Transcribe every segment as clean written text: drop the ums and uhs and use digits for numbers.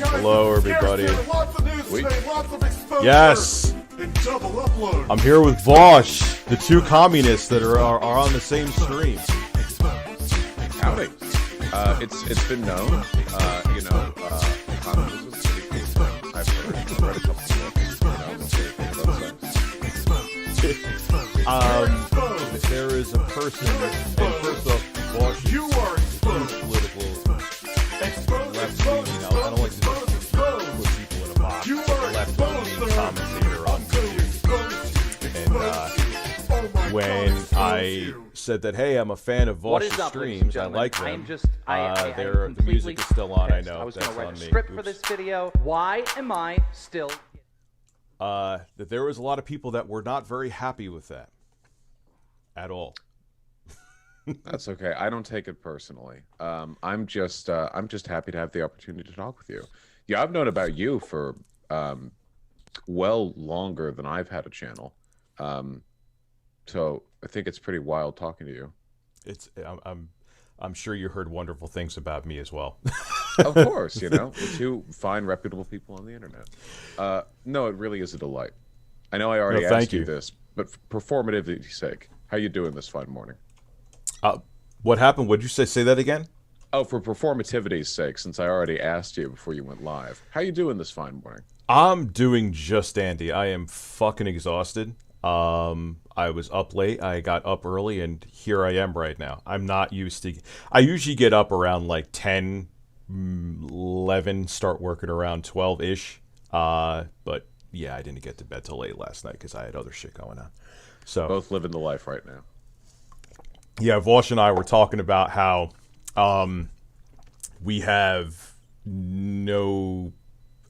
Hello, everybody. Yes, I'm here with Vaush, the two communists that are on the same stream. Howdy. It's been known, communism is pretty cool. I've read a couple of books. There is a person, and first off, Vaush is political left-leaning. I don't like to put people in a box. Left-leaning commentator on YouTube. And when I said that, hey, I'm a fan of Vaush's streams, I like them. The music is still on. I know. I was that's going to write on a me. script Oops. for this video. Why am I still? That there was a lot of people that were not very happy with that at all. That's okay. I don't take it personally. I'm just happy to have the opportunity to talk with you. Yeah, I've known about you for well longer than I've had a channel. So I think it's pretty wild talking to you. I'm sure you heard wonderful things about me as well. Of course, we're two fine, reputable people on the internet. No, it really is a delight. I know I already asked you this, but for performativity's sake, how you doing this fine morning? What happened? What'd you say? Say that again? Oh, for performativity's sake, since I already asked you before you went live, how you doing this fine morning? I'm doing just dandy. I am fucking exhausted. I was up late. I got up early, and here I am right now. I'm not used to... I usually get up around like 10, 11, start working around 12-ish. But yeah, I didn't get to bed till late last night because I had other shit going on. So both living the life right now. Yeah, Vaush and I were talking about how we have no...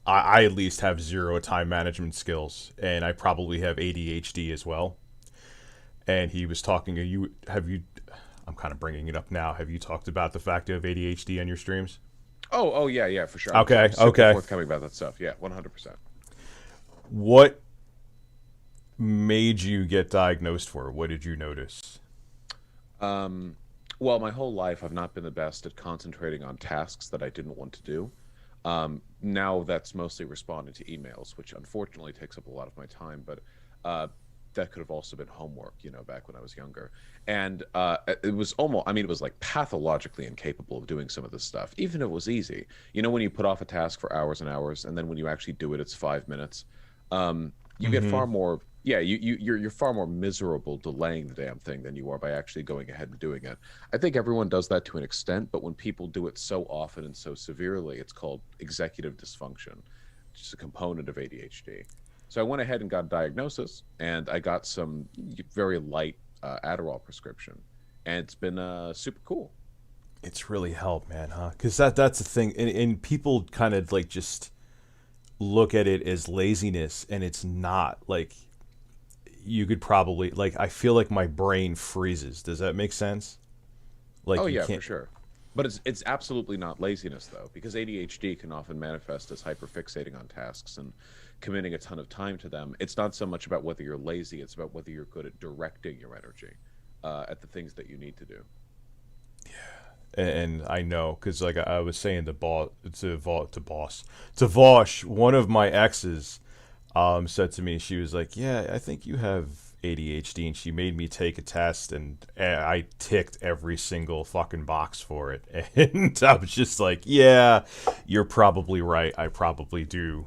I at least have zero time management skills, and I probably have ADHD as well. And he was talking, I'm kind of bringing it up now. Have you talked about the fact you have ADHD on your streams? Oh yeah, for sure. Okay. I'm forthcoming about that stuff. Yeah, 100%. What made you get diagnosed for it? What did you notice? Well, my whole life I've not been the best at concentrating on tasks that I didn't want to do. Now that's mostly responding to emails, which unfortunately takes up a lot of my time, but that could have also been homework, back when I was younger. And it was it was like pathologically incapable of doing some of this stuff, even if it was easy. When you put off a task for hours and hours, and then when you actually do it, it's 5 minutes. You get far more... Yeah, you're far more miserable delaying the damn thing than you are by actually going ahead and doing it. I think everyone does that to an extent, but when people do it so often and so severely, it's called executive dysfunction, which is a component of ADHD. So I went ahead and got a diagnosis, and I got some very light Adderall prescription, and it's been super cool. It's really helped, man, huh? Because that's the thing, and people kind of like just look at it as laziness, and it's not. Like, you could probably, like, I feel like my brain freezes. Does that make sense? Like, oh yeah, for sure. But it's absolutely not laziness, though, because ADHD can often manifest as hyperfixating on tasks and committing a ton of time to them. It's not so much about whether you're lazy, it's about whether you're good at directing your energy at the things that you need to do. Yeah, and I know, because like I was saying to Vaush, one of my exes said to me, she was like, yeah, I think you have ADHD, and she made me take a test, and I ticked every single fucking box for it. And I was just like, yeah, you're probably right. I probably do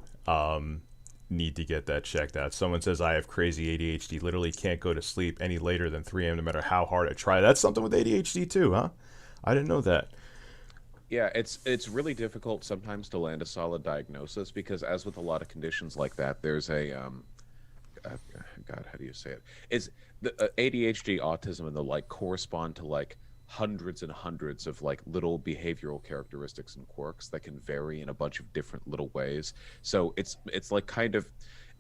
need to get that checked out. Someone says I have crazy ADHD, literally can't go to sleep any later than 3 a.m. no matter how hard I try. That's something with ADHD too, huh? I didn't know that. Yeah, it's really difficult sometimes to land a solid diagnosis, because as with a lot of conditions like that, there's a God, how do you say it? Is the ADHD, autism, and the like correspond to like hundreds and hundreds of like little behavioral characteristics and quirks that can vary in a bunch of different little ways. So it's like kind of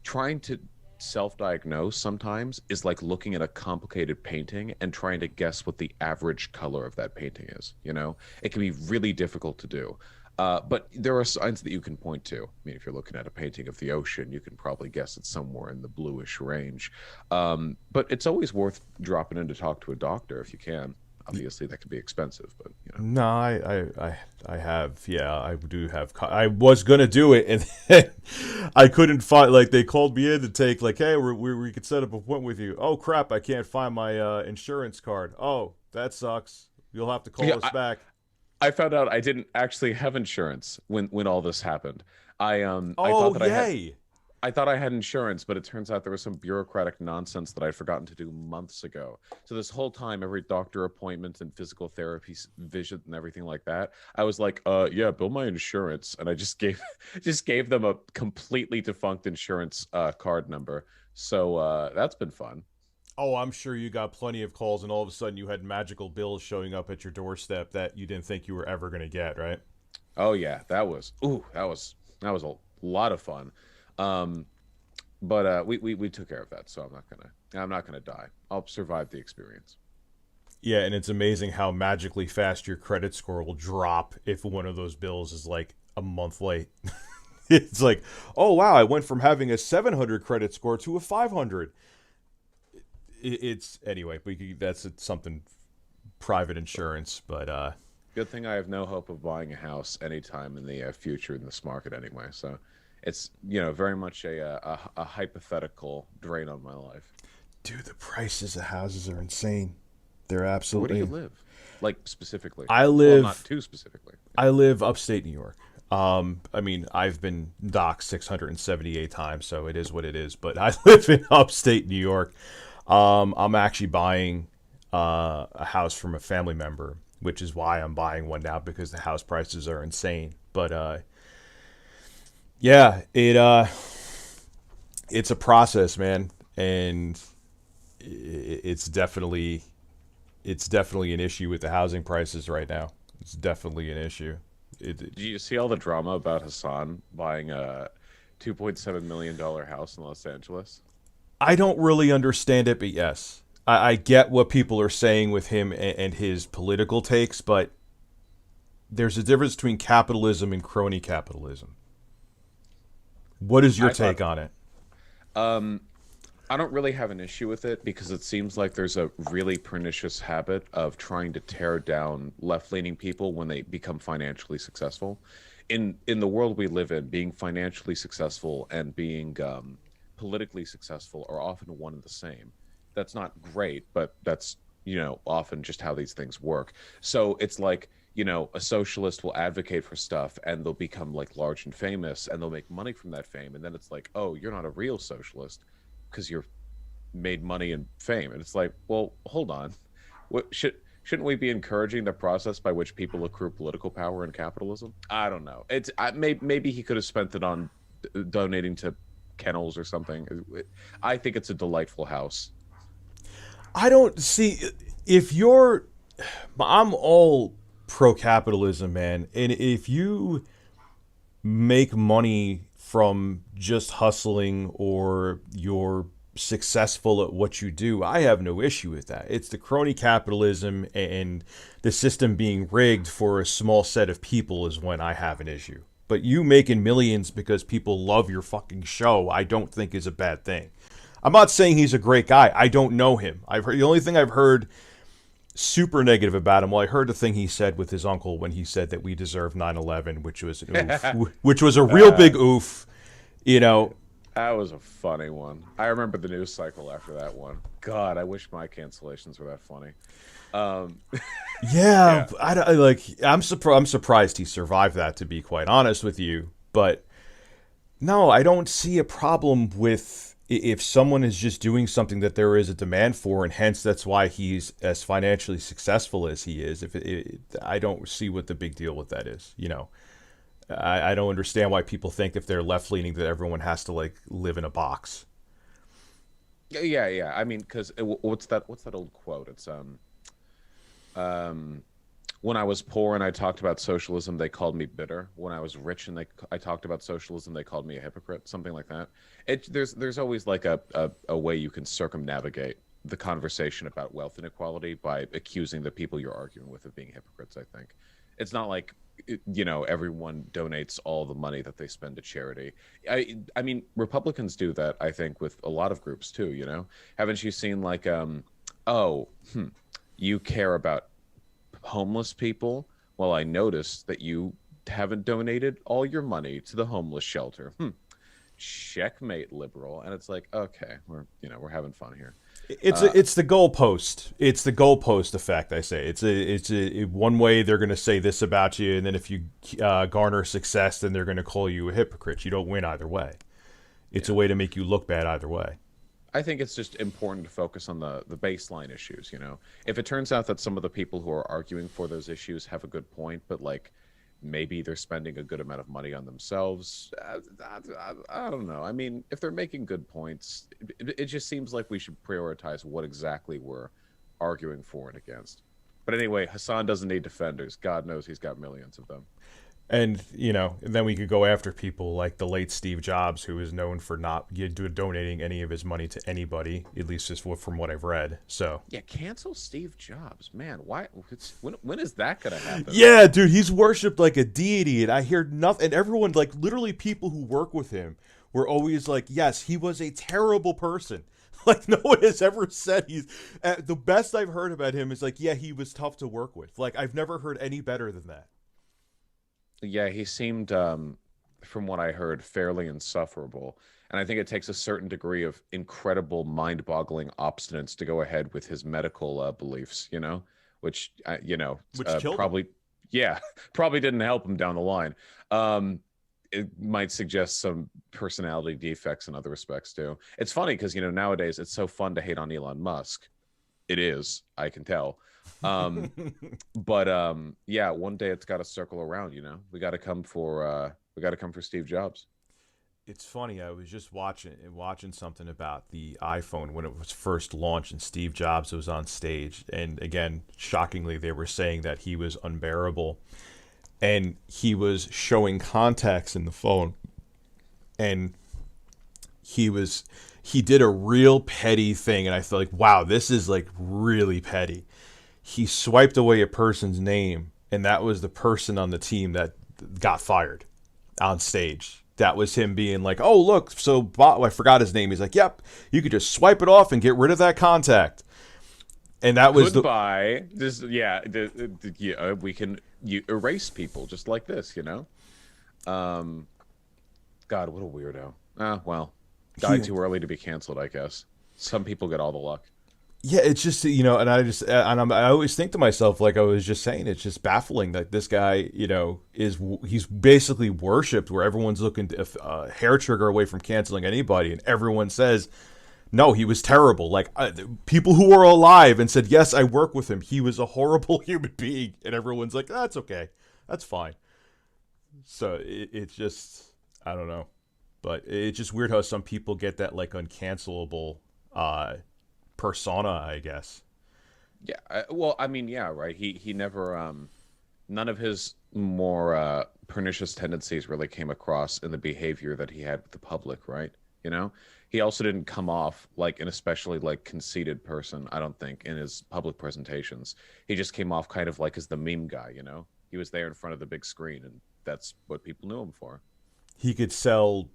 trying to self-diagnose sometimes is like looking at a complicated painting and trying to guess what the average color of that painting is. You know, it can be really difficult to do. But there are signs that you can point to. I mean, if you're looking at a painting of the ocean, you can probably guess it's somewhere in the bluish range. But it's always worth dropping in to talk to a doctor if you can. Obviously, that could be expensive, but you know. No, I have, yeah, I do have. I was gonna do it, and then I couldn't find. Like, they called me in to take, like, hey, we could set up an appointment with you. Oh crap, I can't find my insurance card. Oh, that sucks. You'll have to call us back. I found out I didn't actually have insurance when all this happened. I Oh, thought that yay! I thought I had insurance, but it turns out there was some bureaucratic nonsense that I'd forgotten to do months ago. So this whole time, every doctor appointment and physical therapy visit and everything like that, I was like, yeah, bill my insurance. And I just gave them a completely defunct insurance card number. So that's been fun. Oh, I'm sure you got plenty of calls, and all of a sudden you had magical bills showing up at your doorstep that you didn't think you were ever gonna get, right? Oh yeah, that was a lot of fun. But we took care of that, so I'm not gonna die. I'll survive the experience. Yeah, and it's amazing how magically fast your credit score will drop if one of those bills is like a month late. It's like, oh wow, I went from having a 700 credit score to a 500. It's anyway, that's something private insurance, but Good thing I have no hope of buying a house anytime in the future in this market anyway. So it's very much a hypothetical drain on my life. dude, the prices of houses are insane. They're Where do absolutely. you live? Like specifically? I Well, live. not too specifically. I live upstate New York. I mean, I've been docked 678 times, so it is what it is. But I live in upstate New York. I'm actually buying a house from a family member, which is why I'm buying one now because the house prices are insane. But yeah, it's a process, man, and it's definitely an issue with the housing prices right now. It's definitely an issue. Did you see all the drama about Hassan buying a $2.7 million house in Los Angeles? I don't really understand it, but yes, I get what people are saying with him and his political takes, but there's a difference between capitalism and crony capitalism. What is your take on it? I don't really have an issue with it because it seems like there's a really pernicious habit of trying to tear down left-leaning people when they become financially successful. In the world we live in, being financially successful and being politically successful are often one and the same. That's not great, but that's often just how these things work. So it's like a socialist will advocate for stuff and they'll become like large and famous and they'll make money from that fame, and then it's like, oh, you're not a real socialist because you're made money and fame. And it's like, well, hold on. Shouldn't we be encouraging the process by which people accrue political power in capitalism? I don't know. Maybe he could have spent it on donating to kennels or something. I think it's a delightful house. I don't see if you're. I'm all pro capitalism, man, and if you make money from just hustling or you're successful at what you do, I have no issue with that. It's the crony capitalism and the system being rigged for a small set of people is when I have an issue. But you making millions because people love your fucking show, I don't think is a bad thing. I'm not saying he's a great guy. I don't know him. The only thing I've heard super negative about him. Well, I heard the thing he said with his uncle when he said that we deserve 9/11, which was an oof, which was a real big oof. That was a funny one. I remember the news cycle after that one. God, I wish my cancellations were that funny. Yeah. I'm surprised he survived that, to be quite honest with you. But no, I don't see a problem with if someone is just doing something that there is a demand for, and hence that's why he's as financially successful as he is. I don't see what the big deal with that is. I don't understand why people think if they're left leaning that everyone has to like live in a box. Yeah. I mean, because what's that old quote? It's when I was poor and I talked about socialism, they called me bitter. When I was rich and I talked about socialism, they called me a hypocrite. Something like that. There's always like a way you can circumnavigate the conversation about wealth inequality by accusing the people you're arguing with of being hypocrites. I think it's not like everyone donates all the money that they spend to charity. I mean, Republicans do that, I think, with a lot of groups too. Haven't you seen like oh, you care about homeless people? Well, I noticed that you haven't donated all your money to the homeless shelter. Checkmate, liberal. And it's like, okay, we're having fun here. It's the goalpost. It's the goalpost effect. I say it's one way they're going to say this about you, and then if you garner success, then they're going to call you a hypocrite. You don't win either way. It's a way to make you look bad either way. I think it's just important to focus on the baseline issues. If it turns out that some of the people who are arguing for those issues have a good point, but like maybe they're spending a good amount of money on themselves, I don't know. I mean, if they're making good points, it just seems like we should prioritize what exactly we're arguing for and against. But anyway, Hassan doesn't need defenders. God knows he's got millions of them. And, and then we could go after people like the late Steve Jobs, who is known for not donating any of his money to anybody, at least just from what I've read. So yeah, cancel Steve Jobs, man. Why? When is that gonna happen? Yeah, dude, he's worshipped like a deity, and I hear nothing. And everyone, like literally, people who work with him were always like, "Yes, he was a terrible person." Like no one has ever said he's. The best I've heard about him is like, yeah, he was tough to work with. Like I've never heard any better than that. Yeah, he seemed, from what I heard, fairly insufferable. And I think it takes a certain degree of incredible, mind-boggling obstinance to go ahead with his medical beliefs, which killed probably, probably didn't help him down the line. It might suggest some personality defects in other respects, too. It's funny because, nowadays it's so fun to hate on Elon Musk. It is, I can tell. But one day it's got to circle around. We got to come for Steve Jobs. It's funny. I was just watching something about the iPhone when it was first launched, and Steve Jobs was on stage. And again, shockingly, they were saying that he was unbearable, and he was showing contacts in the phone, and he did a real petty thing, and I felt like, wow, this is like really petty. He swiped away a person's name, and that was the person on the team that got fired on stage. That was him being like, oh, look, so Bob, I forgot his name. He's like, yep, you could just swipe it off and get rid of that contact. And that was goodbye. We can erase people just like this, God, what a weirdo. Well, died too early to be canceled, I guess. Some people get all the luck. Yeah, it's just, and I always think to myself, like I was just saying, it's just baffling that this guy, he's basically worshipped, where everyone's looking a hair trigger away from canceling anybody, and everyone says, no, he was terrible. Like people who were alive and said, yes, I work with him. He was a horrible human being, and everyone's like, that's okay, that's fine. So it's just, I don't know, but it's just weird how some people get that like uncancelable persona, I guess. Yeah, well, I mean, yeah, right. He never, none of his more pernicious tendencies really came across in the behavior that he had with the public, right? He also didn't come off like an especially like conceited person, I don't think, in his public presentations. He just came off kind of like as the meme guy, He was there in front of the big screen, and that's what people knew him for. He could sell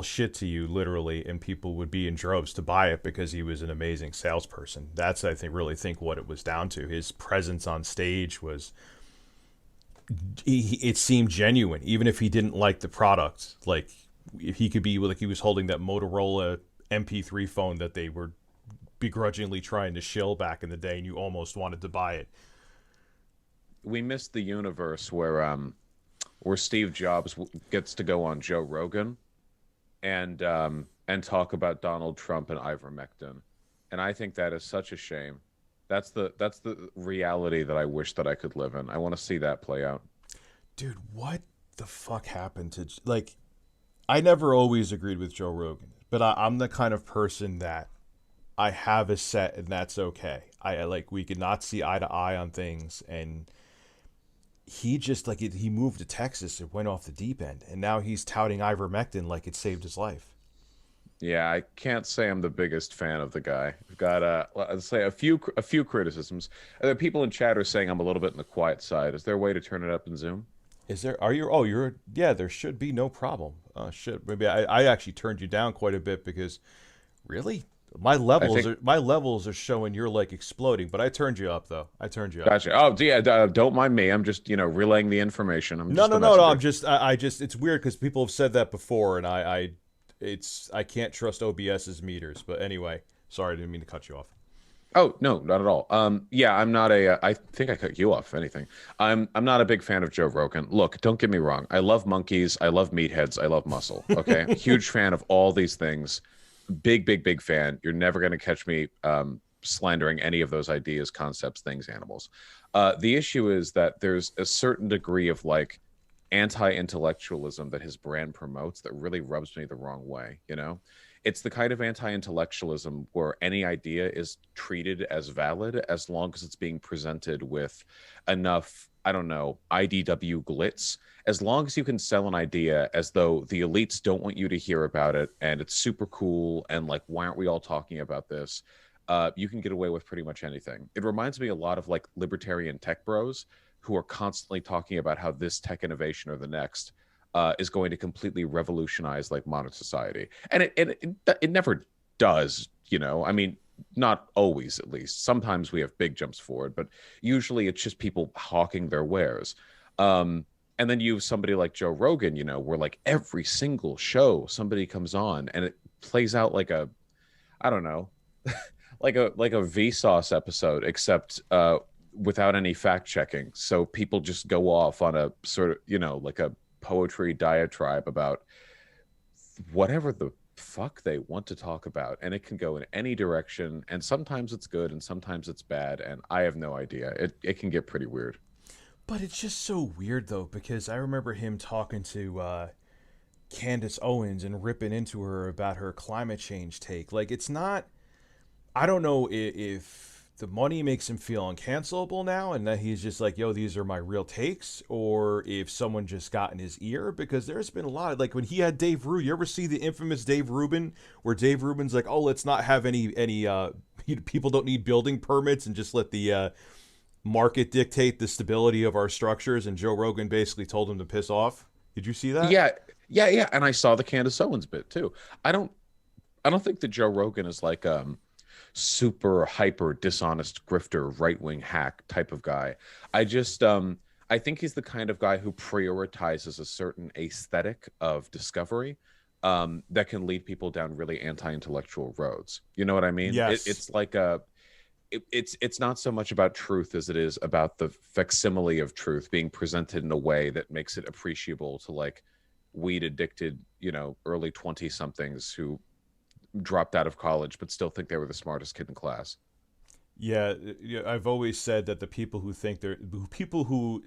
shit to you literally, and people would be in droves to buy it because he was an amazing salesperson. That's, I think what it was down to. His presence on stage was, it seemed genuine, even if he didn't like the product. Like he could be like he was holding that Motorola MP3 phone that they were begrudgingly trying to shill back in the day, and you almost wanted to buy it. We missed the universe where Steve Jobs gets to go on Joe Rogan and talk about Donald Trump and ivermectin, and I think that is such a shame. That's the reality that I wish that I could live in. I want to see that play out. Dude, what the fuck happened to like? I never always agreed with Joe Rogan, but I'm the kind of person that I have a set, and that's okay. I like we could not see eye to eye on things, and he just like he moved to Texas and went off the deep end, and now he's touting ivermectin like it saved his life. Yeah, I can't say I'm the biggest fan of the guy. I've got let's say a few criticisms. People in chat are saying I'm a little bit in the quiet side. Is there a way to turn it up in Zoom? Is there? Are you? Oh, you're. Yeah, there should be no problem. Shit. Maybe I actually turned you down quite a bit because really I think. my levels are showing you're like exploding. But I turned you up though. I turned you up. Gotcha. Oh, yeah. Don't mind me. I'm just, relaying the information. I'm No, just no, the no, no. I'm messenger. just. I just. It's weird because people have said that before, and I can't trust OBS's meters. But anyway, sorry, I didn't mean to cut you off. Oh, no, not at all. Yeah, I'm not I think I cut you off, if anything. I'm not a big fan of Joe Rogan. Look, don't get me wrong. I love monkeys. I love meatheads. I love muscle. Okay. Huge fan of all these things. Big, big, big fan. You're never going to catch me slandering any of those ideas, concepts, things, animals. The issue is that there's a certain degree of like anti-intellectualism that his brand promotes that really rubs me the wrong way, It's the kind of anti-intellectualism where any idea is treated as valid as long as it's being presented with enough, I don't know, IDW glitz. As long as you can sell an idea as though the elites don't want you to hear about it and it's super cool and like, why aren't we all talking about this? You can get away with pretty much anything. It reminds me a lot of like libertarian tech bros who are constantly talking about how this tech innovation or the next is going to completely revolutionize like modern society, and it never does. I mean, not always, at least. Sometimes we have big jumps forward, but usually it's just people hawking their wares. And then you have somebody like Joe Rogan, where like every single show somebody comes on and it plays out like a, I don't know, like a Vsauce episode, except without any fact checking. So people just go off on a sort of, like a poetry diatribe about whatever the fuck they want to talk about, and it can go in any direction, and sometimes it's good and sometimes it's bad, and I have no idea. It can get pretty weird. But it's just so weird though because I remember him talking to Candace Owens and ripping into her about her climate change take. Like it's not. I don't know if the money makes him feel uncancelable now and that he's just like, yo, these are my real takes, or if someone just got in his ear, because there's been a lot of, like when he had Dave Rubin, you ever see the infamous Dave Rubin where Dave Rubin's like, oh, let's not have any people don't need building permits and just let the market dictate the stability of our structures, and Joe Rogan basically told him to piss off. Did you see that? Yeah, and I saw the Candace Owens bit too. I don't think that Joe Rogan is like super hyper dishonest grifter right-wing hack type of guy. I think he's the kind of guy who prioritizes a certain aesthetic of discovery that can lead people down really anti-intellectual roads. You know what I mean? Yes. It's like it's not so much about truth as it is about the facsimile of truth being presented in a way that makes it appreciable to like weed addicted, early 20 somethings who dropped out of college but still think they were the smartest kid in class. Yeah, I've always said that the people who think people who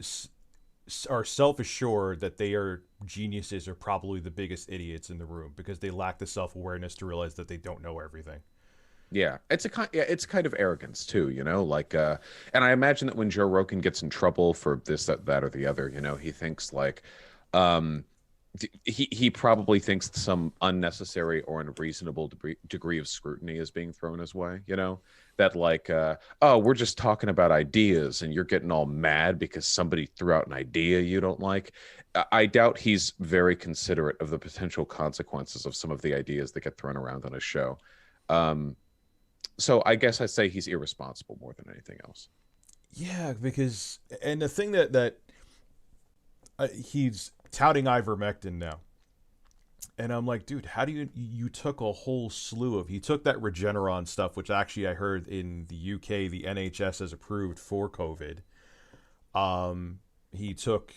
are self-assured that they are geniuses are probably the biggest idiots in the room because they lack the self-awareness to realize that they don't know everything. Yeah, it's kind of arrogance too, like and I imagine that when Joe Rogan gets in trouble for this, that or the other, he thinks like um he probably thinks some unnecessary or unreasonable degree of scrutiny is being thrown his way, that like oh, we're just talking about ideas and you're getting all mad because somebody threw out an idea you don't like. I doubt he's very considerate of the potential consequences of some of the ideas that get thrown around on his show. So I guess I say he's irresponsible more than anything else. Yeah, because and the thing that he's touting ivermectin now, and I'm like, dude, how do you took a whole slew of, he took that Regeneron stuff, which actually I heard in the UK the NHS has approved for COVID. He took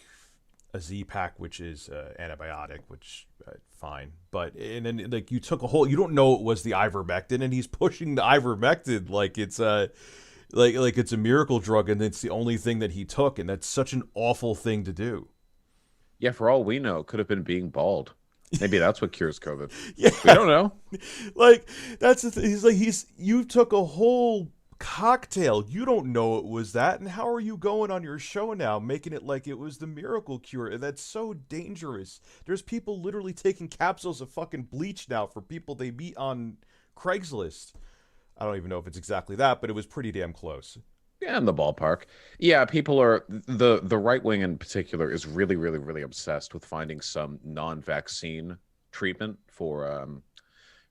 a Z-Pack, which is antibiotic, which fine, but and then like you took a whole, you don't know it was the ivermectin, and he's pushing the ivermectin like it's like it's a miracle drug, and it's the only thing that he took, and that's such an awful thing to do. Yeah, for all we know, it could have been being bald. Maybe that's what cures COVID. Yeah, We don't know. like that's the thing. He's like, you took a whole cocktail. You don't know it was that, and how are you going on your show now making it like it was the miracle cure? That's so dangerous. There's people literally taking capsules of fucking bleach now for people they meet on Craigslist. I don't even know if it's exactly that, but it was pretty damn close. Yeah, in the ballpark. Yeah, people are the right wing in particular is really, really, really obsessed with finding some non-vaccine treatment for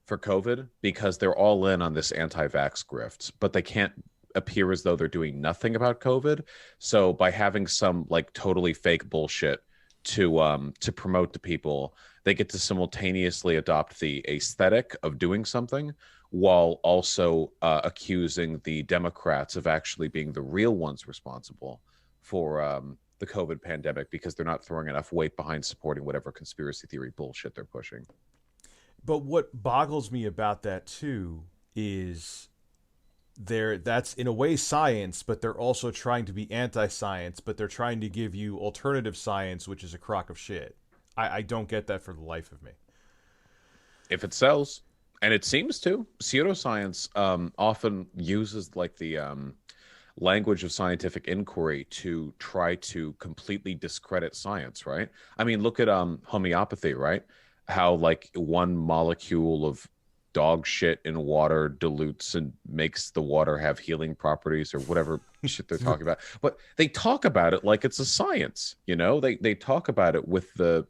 COVID because they're all in on this anti-vax grift, but they can't appear as though they're doing nothing about COVID. So by having some like totally fake bullshit to promote to people, they get to simultaneously adopt the aesthetic of doing something while also accusing the Democrats of actually being the real ones responsible for the COVID pandemic because they're not throwing enough weight behind supporting whatever conspiracy theory bullshit they're pushing. But what boggles me about that too is that's in a way science, but they're also trying to be anti-science, but they're trying to give you alternative science, which is a crock of shit. I don't get that for the life of me. If it sells, and it seems to, pseudoscience often uses like the language of scientific inquiry to try to completely discredit science, right? I mean, look at homeopathy, right? How like one molecule of dog shit in water dilutes and makes the water have healing properties or whatever shit they're talking about. But they talk about it like it's a science, you know? They talk about it with the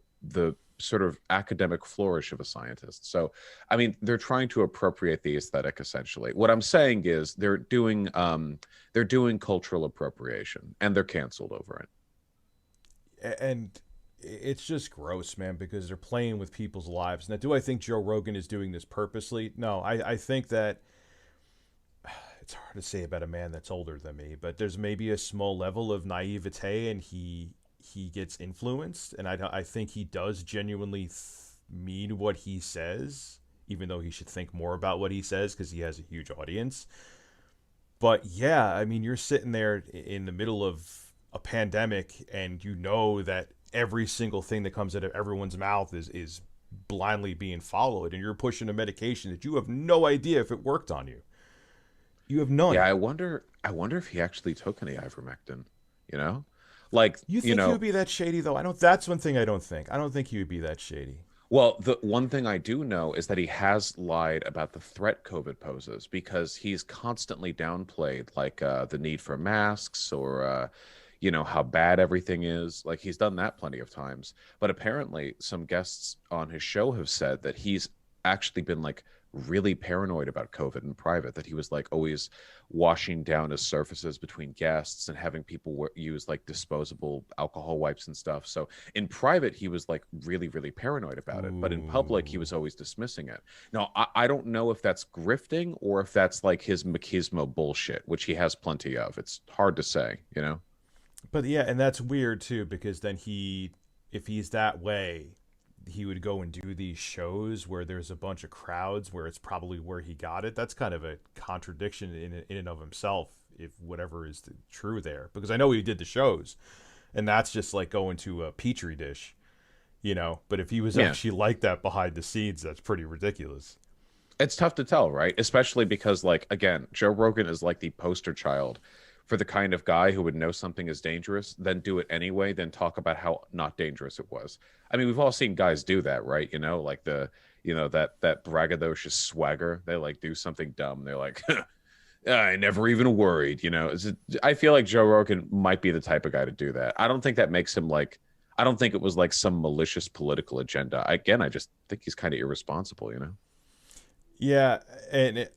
sort of academic flourish of a scientist. So, I mean, they're trying to appropriate the aesthetic essentially. What I'm saying is they're doing cultural appropriation and they're canceled over it. And it's just gross, man, because they're playing with people's lives. Now, do I think Joe Rogan is doing this purposely? No, I think that it's hard to say about a man that's older than me, but there's maybe a small level of naivete and he gets influenced, and I think he does genuinely mean what he says, even though he should think more about what he says because he has a huge audience. But yeah, I mean, you're sitting there in the middle of a pandemic, and you know that every single thing that comes out of everyone's mouth is blindly being followed, and you're pushing a medication that you have no idea if it worked on you. You have none. Yeah, I wonder if he actually took any ivermectin, you know? Like, You think he would be that shady though? I don't. That's one thing I don't think. I don't think he would be that shady. well, the one thing I do know is that he has lied about the threat COVID poses because he's constantly downplayed like the need for masks or how bad everything is. Like he's done that plenty of times. But apparently some guests on his show have said that he's actually been like really paranoid about COVID in private, that he was like always washing down his surfaces between guests and having people use like disposable alcohol wipes and stuff. So in private, he was like really, really paranoid about it. But in public, he was always dismissing it. Now, I don't know if that's grifting or if that's like his machismo bullshit, which he has plenty of. It's hard to say, you know? But yeah, and that's weird too, because then if he's that way, he would go and do these shows where there's a bunch of crowds where it's probably where he got it. That's kind of a contradiction in and of himself, if whatever is true there. Because I know he did the shows, and that's just like going to a petri dish, But if he was actually like that behind the scenes, that's pretty ridiculous. It's tough to tell, right? Especially because, like, again, Joe Rogan is like the poster child for the kind of guy who would know something is dangerous, then do it anyway, then talk about how not dangerous it was. I mean, we've all seen guys do that, right? Like that braggadocious swagger. They like do something dumb. They're like, I never even worried, I feel like Joe Rogan might be the type of guy to do that. I don't think that makes him like, I don't think it was like some malicious political agenda. Again, I just think he's kind of irresponsible, Yeah, and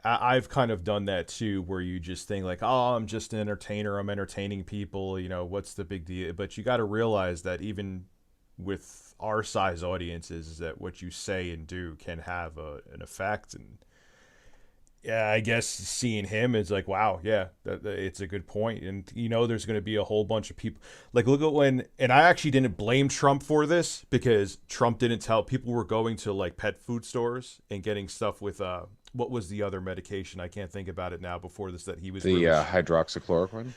I've kind of done that too, where you just think like, oh, I'm just an entertainer. I'm entertaining people. What's the big deal? But you got to realize that even with our size audiences, is that what you say and do can have an effect. And yeah, I guess seeing him is like, wow, yeah, it's a good point. And there's going to be a whole bunch of people. Like, look at and I actually didn't blame Trump for this because Trump didn't tell people were going to like pet food stores and getting stuff with what was the other medication? I can't think about it now. Before this, that he was the hydroxychloroquine.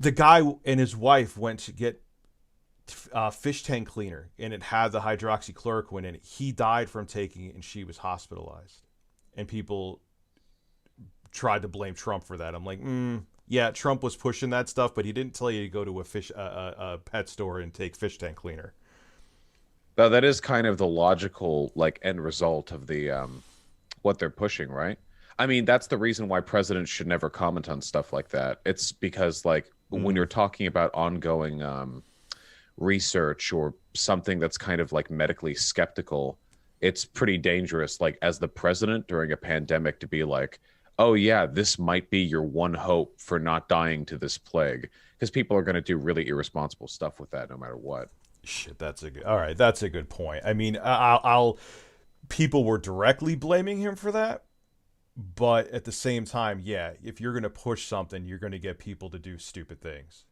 The guy and his wife went to get fish tank cleaner, and it had the hydroxychloroquine in it. He died from taking it, and she was hospitalized. And people tried to blame Trump for that. I'm like, yeah, Trump was pushing that stuff, but he didn't tell you to go to a pet store and take fish tank cleaner. Now, that is kind of the logical like end result of the what they're pushing, right? I mean, that's the reason why presidents should never comment on stuff like that. It's because, like, when you're talking about ongoing research or something that's kind of like medically skeptical, it's pretty dangerous, like, as the president during a pandemic, to be like, oh, yeah, this might be your one hope for not dying to this plague. Because people are going to do really irresponsible stuff with that no matter what. Shit, all right. That's a good point. I mean, people were directly blaming him for that, but at the same time, yeah, if you're gonna push something, you're gonna get people to do stupid things.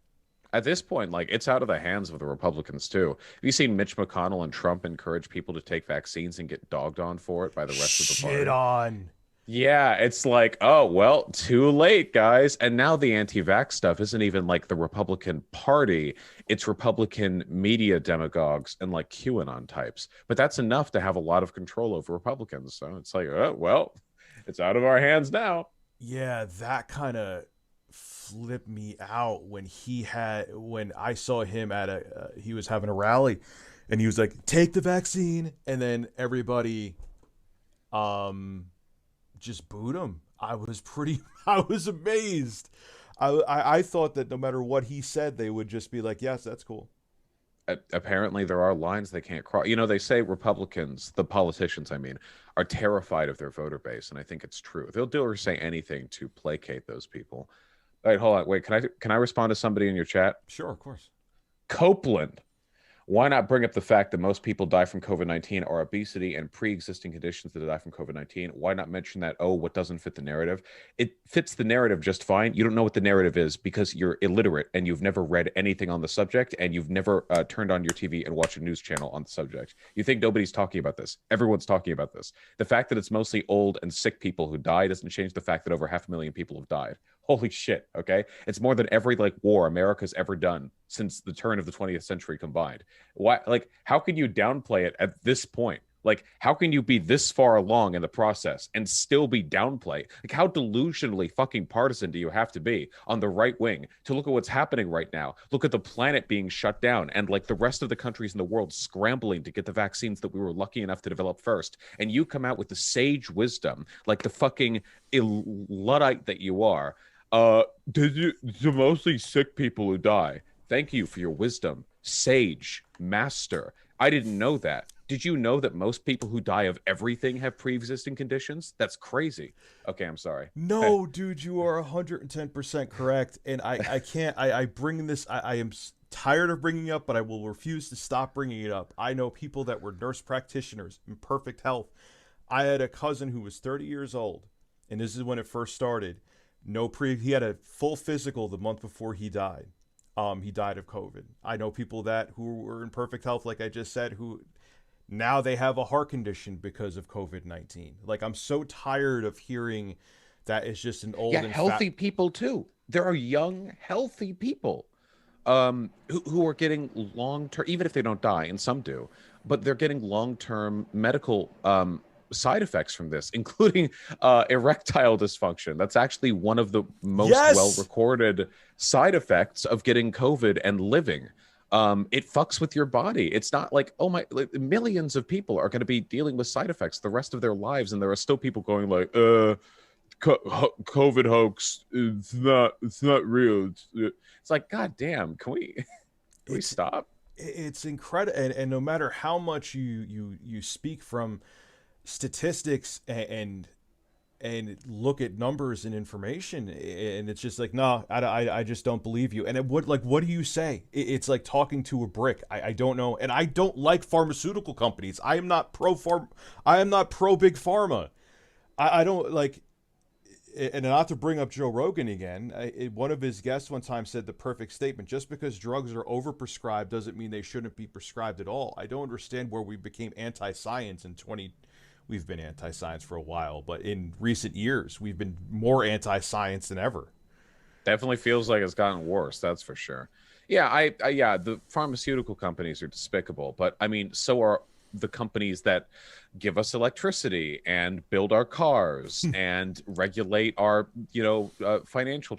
At this point, like, it's out of the hands of the Republicans too. Have you seen Mitch McConnell and Trump encourage people to take vaccines and get dogged on for it by the rest of the party? Shit on. Yeah, it's like, oh, well, too late, guys. And now the anti-vax stuff isn't even like the Republican Party. It's Republican media demagogues and like QAnon types. But that's enough to have a lot of control over Republicans. So it's like, oh, well, it's out of our hands now. Yeah, that kind of flipped me out when I saw him at he was having a rally, and he was like, "Take the vaccine," and then everybody, just booed him. I was amazed. I thought that no matter what he said, they would just be like, "Yes, that's cool." Apparently there are lines they can't cross. You know, they say Republicans, the politicians, I mean, are terrified of their voter base, and I think it's true. They'll do or say anything to placate those people. All right, hold on. Wait, can I respond to somebody in your chat? Sure, of course. Copeland. Why not bring up the fact that most people die from COVID-19 are obesity and pre-existing conditions that die from COVID-19? Why not mention that, oh, what doesn't fit the narrative? It fits the narrative just fine. You don't know what the narrative is because you're illiterate and you've never read anything on the subject, and you've never turned on your TV and watched a news channel on the subject. You think nobody's talking about this. Everyone's talking about this. The fact that it's mostly old and sick people who die doesn't change the fact that over 500,000 people have died. Holy shit, okay? It's more than every like war America's ever done since the turn of the 20th century combined. Why, like, how can you downplay it at this point? Like, how can you be this far along in the process and still be downplay? Like, how delusionally fucking partisan do you have to be on the right wing to look at what's happening right now? Look at the planet being shut down and like the rest of the countries in the world scrambling to get the vaccines that we were lucky enough to develop first. And you come out with the sage wisdom, like the fucking Luddite that you are. The mostly sick people who die. Thank you for your wisdom, sage, master. I didn't know that. Did you know that most people who die of everything have pre-existing conditions? That's crazy. Okay, I'm sorry. No, dude, you are 110% correct. And I can't, I bring this, I am tired of bringing it up, but I will refuse to stop bringing it up. I know people that were nurse practitioners in perfect health. I had a cousin who was 30 years old, and this is when it first started. He had a full physical the month before he died. He died of COVID. I know people who were in perfect health, like I just said, who now they have a heart condition because of COVID-19. Like, I'm so tired of hearing that it's just an old and healthy people too. There are young, healthy people who are getting long-term, even if they don't die, and some do, but they're getting long-term medical side effects from this, including erectile dysfunction. That's actually one of the most well-recorded side effects of getting COVID and living. It fucks with your body. It's not like, oh my, like, millions of people are going to be dealing with side effects the rest of their lives, and there are still people going like, COVID hoax. It's not real. It's like, God damn, can we stop? It's incredible, and no matter how much you speak from statistics and look at numbers and information, and it's just like, no, I just don't believe you. And what do you say? It's like talking to a brick. I don't know, and I don't like pharmaceutical companies. I am not pro big pharma. I don't like. And not to bring up Joe Rogan again, one of his guests one time said the perfect statement: just because drugs are overprescribed doesn't mean they shouldn't be prescribed at all. I don't understand where we became anti-science in 20. We've been anti-science for a while, but in recent years, we've been more anti-science than ever. Definitely feels like it's gotten worse. That's for sure. Yeah, yeah, the pharmaceutical companies are despicable, but I mean, so are the companies that give us electricity and build our cars and regulate our, financial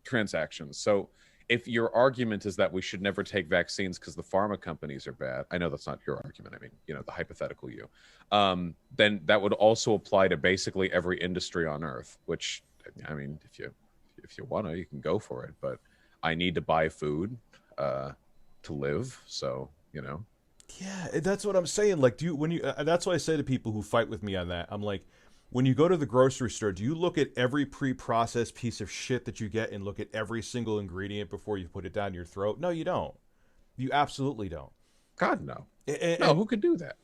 transactions. So if your argument is that we should never take vaccines because the pharma companies are bad, I know that's not your argument. I mean, you know, the hypothetical you, then that would also apply to basically every industry on Earth. Which, I mean, if you wanna, you can go for it. But I need to buy food to live, so you know. Yeah, that's what I'm saying. Like, that's why I say to people who fight with me on that, I'm like, when you go to the grocery store, do you look at every pre-processed piece of shit that you get and look at every single ingredient before you put it down your throat? No, you don't. You absolutely don't. God, no. No, who could do that?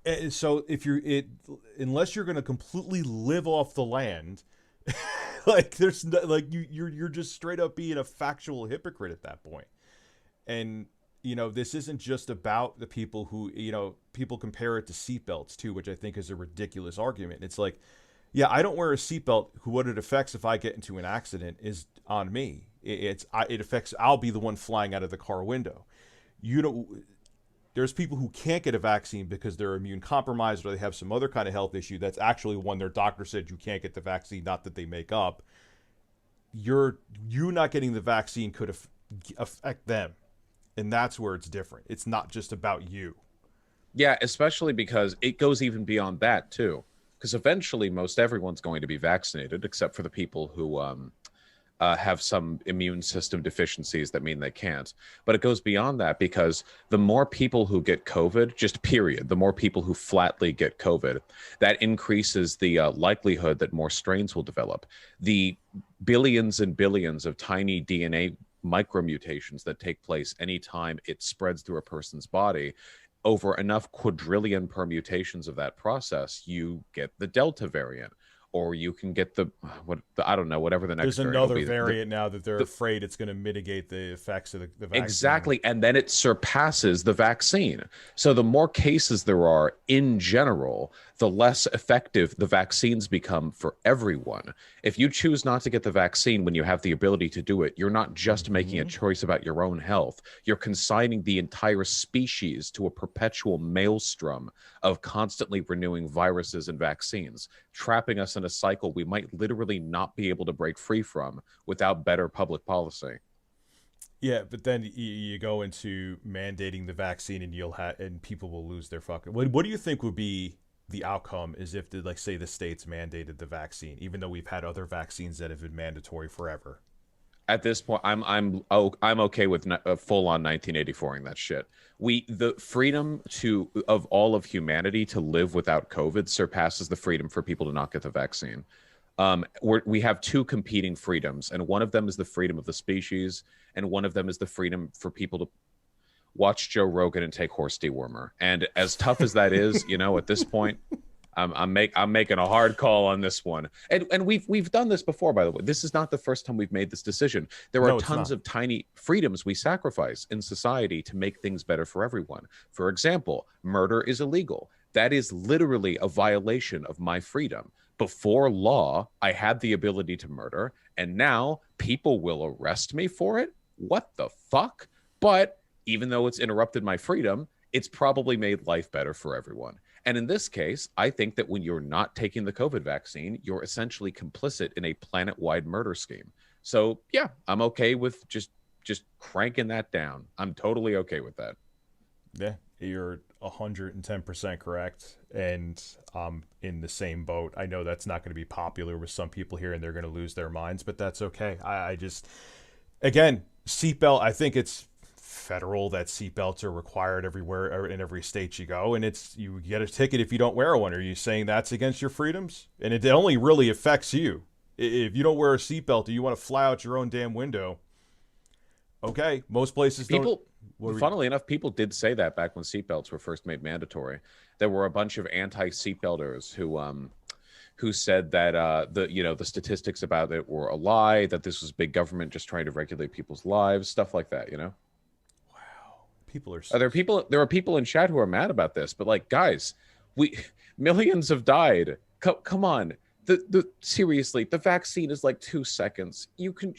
And so unless you're going to completely live off the land, like there's no, like you're just straight up being a factual hypocrite at that point. And you know, this isn't just about the people who, you know, people compare it to seatbelts too, which I think is a ridiculous argument. It's like, yeah, I don't wear a seatbelt. What it affects if I get into an accident is on me. It affects, I'll be the one flying out of the car window. You don't, there's people who can't get a vaccine because they're immune compromised or they have some other kind of health issue. That's actually one their doctor said you can't get the vaccine, not that they make up. You not getting the vaccine could affect them. And that's where it's different. It's not just about you. Yeah, especially because it goes even beyond that, too. Because eventually, most everyone's going to be vaccinated, except for the people who have some immune system deficiencies that mean they can't. But it goes beyond that because the more people who get COVID, just period, the more people who flatly get COVID, that increases the likelihood that more strains will develop. The billions and billions of tiny DNA micromutations that take place anytime it spreads through a person's body, over enough quadrillion permutations of that process, you get the Delta variant, or you can get I don't know, whatever the next. There's another variant now that they're afraid it's going to mitigate the effects of the vaccine. Exactly, and then it surpasses the vaccine. So the more cases there are in general, the less effective the vaccines become for everyone. If you choose not to get the vaccine when you have the ability to do it, you're not just making a choice about your own health. You're consigning the entire species to a perpetual maelstrom of constantly renewing viruses and vaccines, trapping us in a cycle we might literally not be able to break free from without better public policy. Yeah, but then you go into mandating the vaccine and people will lose their fucking. What do you think would be the outcome is if, like, say the states mandated the vaccine, even though we've had other vaccines that have been mandatory forever? At this point, I'm okay with full on 1984ing that shit. The freedom of all of humanity to live without COVID surpasses the freedom for people to not get the vaccine. We have two competing freedoms, and one of them is the freedom of the species, and one of them is the freedom for people to watch Joe Rogan and take horse dewormer. And as tough as that is, you know, at this point, I'm making a hard call on this one. And we've done this before, by the way. This is not the first time we've made this decision. There are tons of tiny freedoms we sacrifice in society to make things better for everyone. For example, murder is illegal. That is literally a violation of my freedom. Before law, I had the ability to murder, and now people will arrest me for it? What the fuck? But even though it's interrupted my freedom, it's probably made life better for everyone. And in this case, I think that when you're not taking the COVID vaccine, you're essentially complicit in a planet-wide murder scheme. So yeah, I'm okay with just cranking that down. I'm totally okay with that. Yeah, you're 110% correct, and I'm in the same boat. I know that's not going to be popular with some people here, and they're going to lose their minds, but that's okay. I just, again, seatbelt, I think it's federal that seatbelts are required everywhere or in every state you go, and it's you get a ticket if you don't wear one. Are you saying that's against your freedoms? And it only really affects you. If you don't wear a seatbelt or you want to fly out your own damn window, okay, most places don't. Funnily enough, people did say that back when seatbelts were first made mandatory. There were a bunch of anti-seatbelters who said that the statistics about it were a lie, that this was big government just trying to regulate people's lives, stuff like that, you know? People are there are people in chat who are mad about this, but like, guys, millions have died. Come on. the seriously, the vaccine is like 2 seconds. You can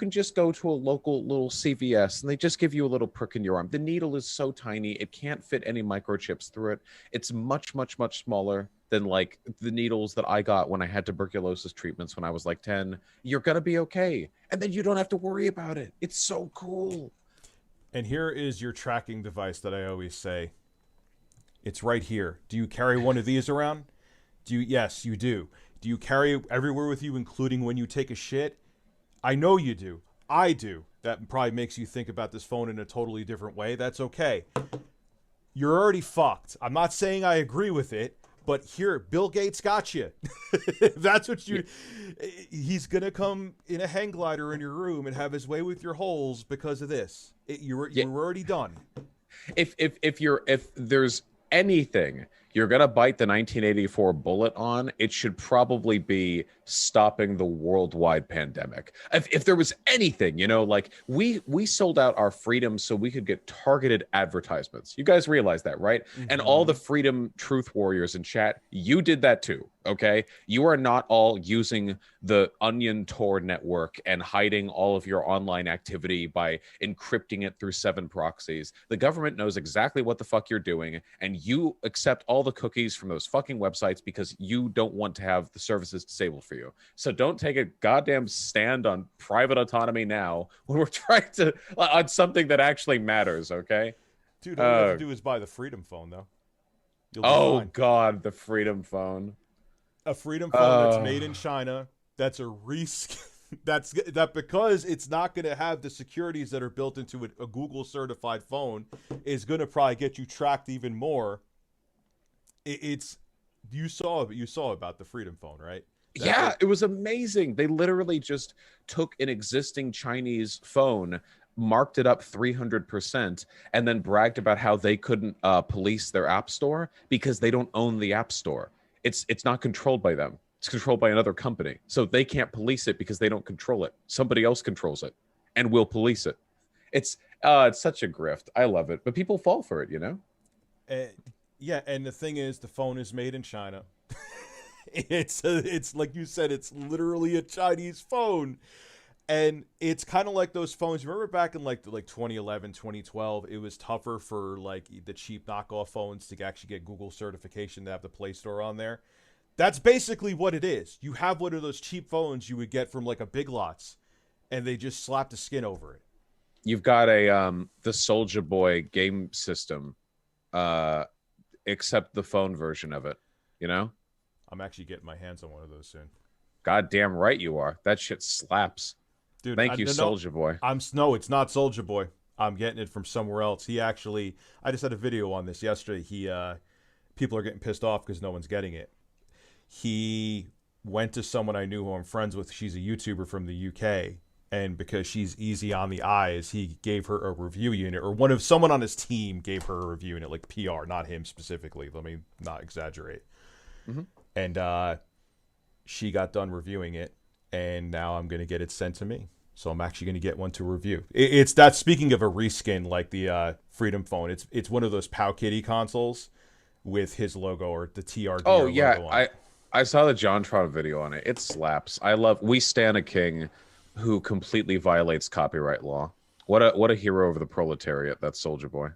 just go to a local little CVS and they just give you a little prick in your arm. The needle is so tiny, it can't fit any microchips through it. It's much, much, much smaller than like the needles that I got when I had tuberculosis treatments when I was like 10. You're going to be okay. And then you don't have to worry about it. It's so cool. And here is your tracking device that I always say. It's right here. Do you carry one of these around? Yes, you do. Do you carry it everywhere with you, including when you take a shit? I know you do. I do. That probably makes you think about this phone in a totally different way. That's okay. You're already fucked. I'm not saying I agree with it, but here, Bill Gates got you. That's what you... He's going to come in a hang glider in your room and have his way with your holes because of this. You're already done. If there's anything you're gonna bite the 1984 bullet on, it should probably be stopping the worldwide pandemic. If there was anything, like we sold out our freedom so we could get targeted advertisements. You guys realize that, right? Mm-hmm. And all the freedom truth warriors in chat, you did that too. Okay, you are not all using the Onion Tor network and hiding all of your online activity by encrypting it through 7 proxies. The government knows exactly what the fuck you're doing, and you accept all the cookies from those fucking websites because you don't want to have the services disabled for you. So don't take a goddamn stand on private autonomy now when we're trying to on something that actually matters. Okay, dude, all you have to do is buy the Freedom phone, though. Oh God, the Freedom phone. A Freedom phone that's made in China. That's a that because it's not going to have the securities that are built into a Google certified phone is going to probably get you tracked even more. You saw about the Freedom phone, right? It was amazing. They literally just took an existing Chinese phone, marked it up 300%, and then bragged about how they couldn't police their app store because they don't own the app store. It's not controlled by them. It's controlled by another company. So they can't police it because they don't control it. Somebody else controls it and will police it. It's such a grift. I love it. But people fall for it, Yeah, and the thing is, the phone is made in China. It's like you said, it's literally a Chinese phone. And it's kind of like those phones. You remember back in like 2011, 2012, it was tougher for like the cheap knockoff phones to actually get Google certification to have the Play Store on there. That's basically what it is. You have one of those cheap phones you would get from like a Big Lots, and they just slap the skin over it. You've got the Soldier Boy game system, except the phone version of it. I'm actually getting my hands on one of those soon. Goddamn right you are. That shit slaps. Dude, thank you, Soldier Boy. No, it's not Soldier Boy. I'm getting it from somewhere else. I just had a video on this yesterday. People are getting pissed off because no one's getting it. He went to someone I knew who I'm friends with. She's a YouTuber from the UK. And because she's easy on the eyes, he gave her a review unit, or someone on his team gave her a review unit, like PR, not him specifically. Let me not exaggerate. Mm-hmm. And she got done reviewing it, and now I'm going to get it sent to me. So I'm actually going to get one to review. It's that, speaking of a reskin, like the Freedom phone, it's one of those Powkiddy consoles with his logo or the TRD. Oh, yeah. Logo on it. I saw the JonTron video on it. It slaps. We stand a king who completely violates copyright law. What a hero of the proletariat, that Soldier Boy.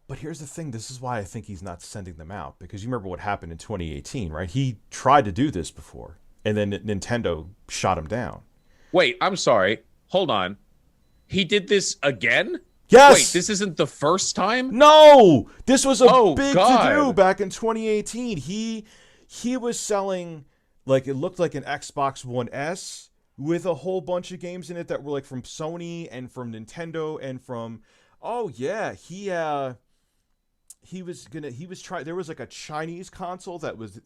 But here's the thing. This is why I think he's not sending them out. Because you remember what happened in 2018, right? He tried to do this before, and then Nintendo shot him down. Wait, I'm sorry. Hold on. He did this again? Yes! Wait, this isn't the first time? No! This was a big to-do back in 2018. He was selling, like, it looked like an Xbox One S with a whole bunch of games in it that were, like, from Sony and from Nintendo and from... Oh, yeah. There was, like, a Chinese console that was...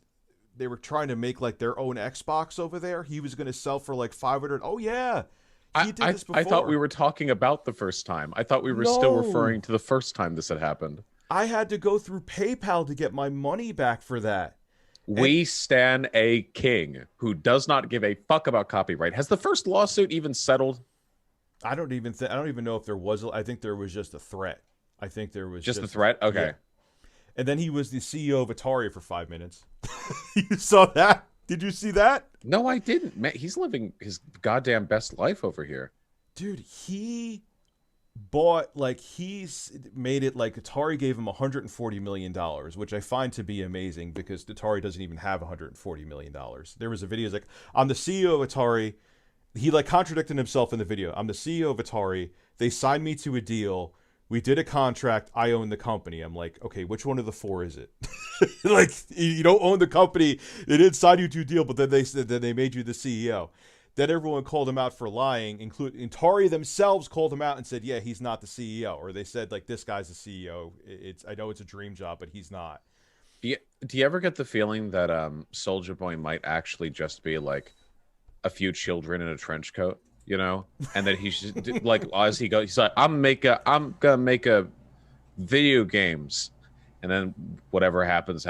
They were trying to make, like, their own Xbox over there. He was going to sell for, like, 500. Oh, yeah. He did this before. I thought we were talking about the first time. I thought we were still referring to the first time this had happened. I had to go through PayPal to get my money back for that. We stan a king who does not give a fuck about copyright. Has the first lawsuit even settled? I don't even know if there was. I think there was just a threat. I think there was just a threat. Okay. Yeah. And then he was the CEO of Atari for 5 minutes. You saw that? Did you see that? No, I didn't. Man, he's living his goddamn best life over here. Dude, he bought, like, he's made it like Atari gave him $140 million, which I find to be amazing because Atari doesn't even have $140 million. There was a video like, I'm the CEO of Atari. He like contradicted himself in the video. I'm the CEO of Atari. They signed me to a deal. We did a contract. I own the company. I'm like, okay, which one of the four is it? Like, you don't own the company. They didn't sign you to a deal, but then they said that they made you the CEO. Then everyone called him out for lying, including Atari themselves called him out and said, yeah, he's not the CEO. Or they said, like, this guy's the CEO. I know it's a dream job, but he's not. Do you ever get the feeling that Soulja Boy might actually just be like a few children in a trench coat, you know, and that he's just, like, as he goes, he's like, I'm gonna make a video games, and then whatever happens,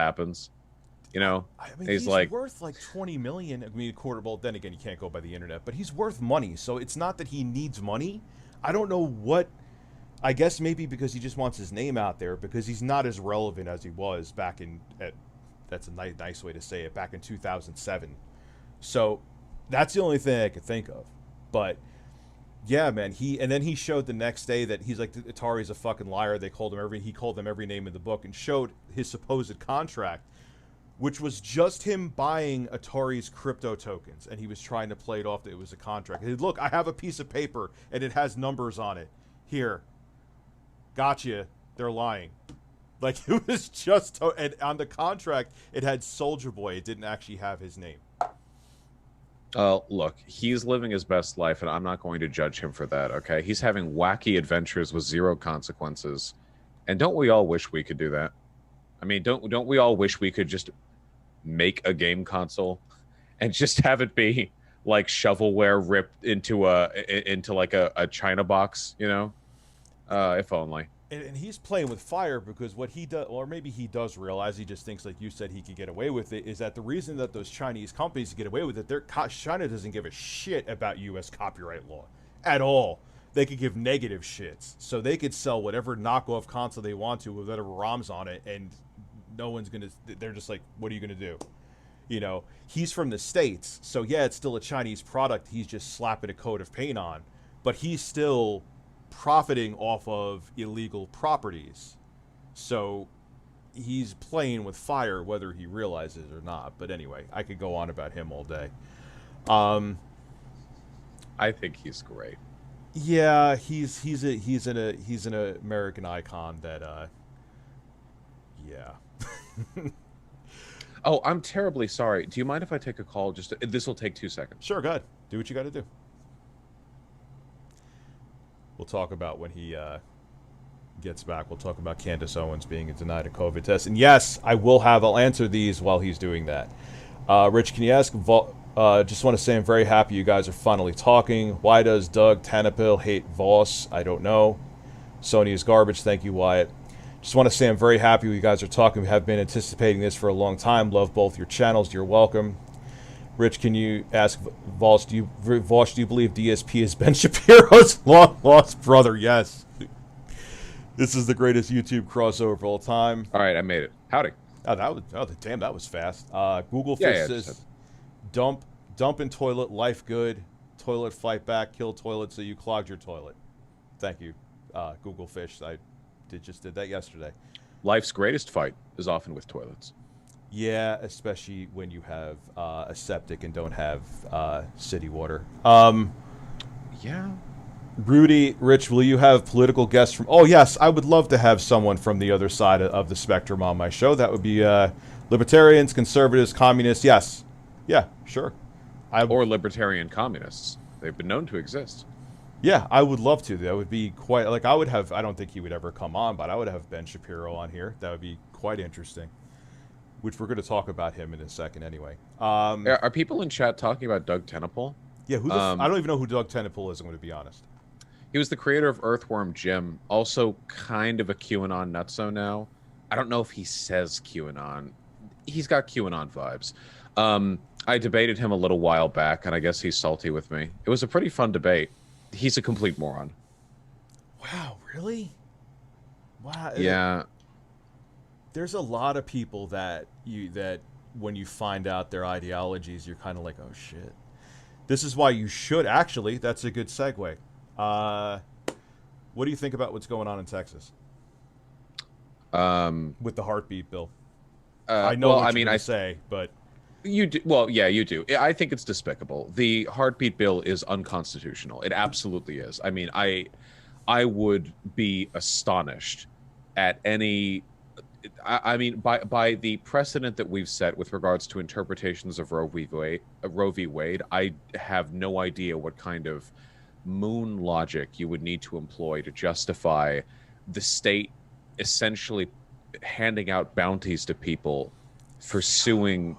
you know. I mean, he's he's like worth like 20 million. I mean, a quarter. Well, then again, you can't go by the internet, but he's worth money. So it's not that he needs money. I don't know what. I guess maybe because he just wants his name out there, because he's not as relevant as he was back in. That's a nice way to say it. Back in 2007. So that's the only thing I could think of. But yeah, man, and then he showed the next day that he's like, Atari's a fucking liar. He called them every name in the book, and showed his supposed contract, which was just him buying Atari's crypto tokens, and he was trying to play it off that it was a contract. He said, look, I have a piece of paper and it has numbers on it. Here, gotcha. They're lying. Like, it was just, and on the contract it had Soulja Boy. It didn't actually have his name. look, he's living his best life, and I'm not going to judge him for that. Okay, he's having wacky adventures with zero consequences, and don't we all wish we could do that? I mean, don't we all wish we could just make a game console and just have it be like shovelware ripped into a China box, you know? If only. And he's playing with fire, because what he does, or maybe he does realize, he just thinks, like you said, he could get away with it, is that the reason that those Chinese companies get away with it, China doesn't give a shit about U.S. copyright law at all. They could give negative shits. So they could sell whatever knockoff console they want to with whatever ROMs on it, and no one's going to, they're just like, what are you going to do? You know, he's from the States, so yeah, it's still a Chinese product. He's just slapping a coat of paint on, but he's still profiting off of illegal properties. So he's playing with fire, whether he realizes it or not. But anyway, I could go on about him all day. I think he's great. Yeah, he's an American icon that yeah. Oh, I'm terribly sorry. Do you mind if I take a call? This will take 2 seconds. Sure, go ahead. Do what you got to do. We'll talk about when he gets back. We'll talk about Candace Owens being denied a COVID test. And yes, I'll answer these while he's doing that. Rich, can you ask, just want to say I'm very happy you guys are finally talking. Why does Doug Tanapil hate Vaush? I don't know. Sony is garbage. Thank you, Wyatt. Just want to say I'm very happy you guys are talking. We have been anticipating this for a long time. Love both your channels. You're welcome. Rich, can you ask Vaush, do you believe DSP is Ben Shapiro's long-lost brother? Yes. This is the greatest YouTube crossover of all time. All right, I made it. Howdy. Damn, that was fast. Google Fish says, dump in toilet, life good. Toilet fight back, kill toilet so you clogged your toilet. Thank you, Google Fish. I just did that yesterday. Life's greatest fight is often with toilets. Yeah, especially when you have a septic and don't have city water. Yeah. Rudy, Rich, will you have political guests from... Oh, yes, I would love to have someone from the other side of the spectrum on my show. That would be libertarians, conservatives, communists. Yes. Yeah, sure. Or libertarian communists. They've been known to exist. Yeah, I would love to. That would be quite... Like, I don't think he would ever come on, but I would have Ben Shapiro on here. That would be quite interesting. Which we're going to talk about him in a second anyway. Are people in chat talking about Doug Tenapel? Yeah, I don't even know who Doug Tenapel is, I'm going to be honest. He was the creator of Earthworm Jim, also kind of a QAnon nutso now. I don't know if he says QAnon. He's got QAnon vibes. I debated him a little while back, and I guess he's salty with me. It was a pretty fun debate. He's a complete moron. Wow, really? Wow. Yeah. There's a lot of people that when you find out their ideologies, you're kind of like, oh shit. This is why you should actually. That's a good segue. What do you think about what's going on in Texas with the heartbeat bill? I know what you're going to say, but you do. Well, yeah, you do. I think it's despicable. The heartbeat bill is unconstitutional. It absolutely is. I mean, I would be astonished at any. I mean, by the precedent that we've set with regards to interpretations of Roe v. Wade, I have no idea what kind of moon logic you would need to employ to justify the state essentially handing out bounties to people for suing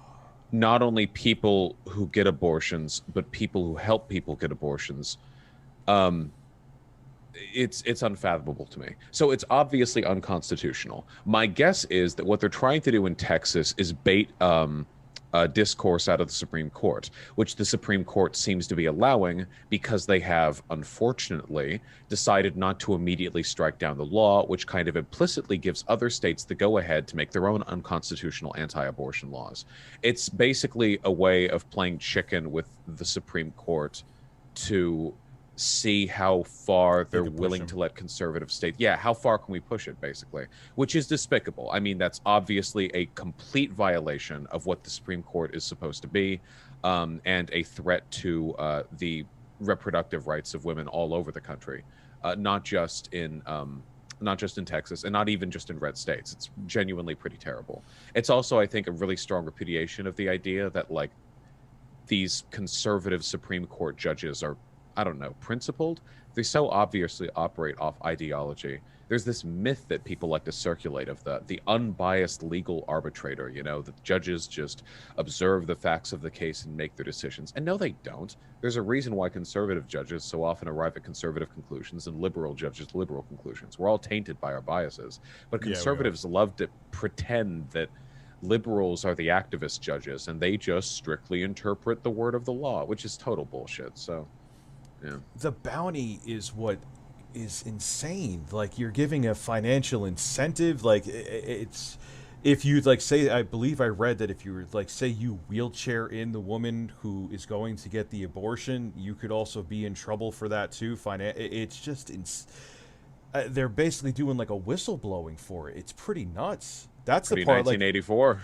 not only people who get abortions, but people who help people get abortions. It's unfathomable to me. So it's obviously unconstitutional. My guess is that what they're trying to do in Texas is bait discourse out of the Supreme Court, which the Supreme Court seems to be allowing because they have, unfortunately, decided not to immediately strike down the law, which kind of implicitly gives other states the go-ahead to make their own unconstitutional anti-abortion laws. It's basically a way of playing chicken with the Supreme Court to see how far they're willing to let conservative states. Yeah, how far can we push it, basically? Which is despicable. I mean, that's obviously a complete violation of what the Supreme Court is supposed to be, and a threat to the reproductive rights of women all over the country, not just in Texas, and not even just in red states. It's genuinely pretty terrible. It's also, I think, a really strong repudiation of the idea that, like, these conservative Supreme Court judges are, I don't know, principled. They so obviously operate off ideology. There's this myth that people like to circulate of the unbiased legal arbitrator, you know, that judges just observe the facts of the case and make their decisions. And no, they don't. There's a reason why conservative judges so often arrive at conservative conclusions and liberal judges liberal conclusions. We're all tainted by our biases. But conservatives love to pretend that liberals are the activist judges and they just strictly interpret the word of the law, which is total bullshit. So yeah. The bounty is what is insane. Like, you're giving a financial incentive. Like, it's, if you, like, say, I believe I read that if you were, like, say you wheelchair in the woman who is going to get the abortion, you could also be in trouble for that too. It's just, they're basically doing like a whistleblowing for it. It's pretty nuts. That's the part. 1984. Like,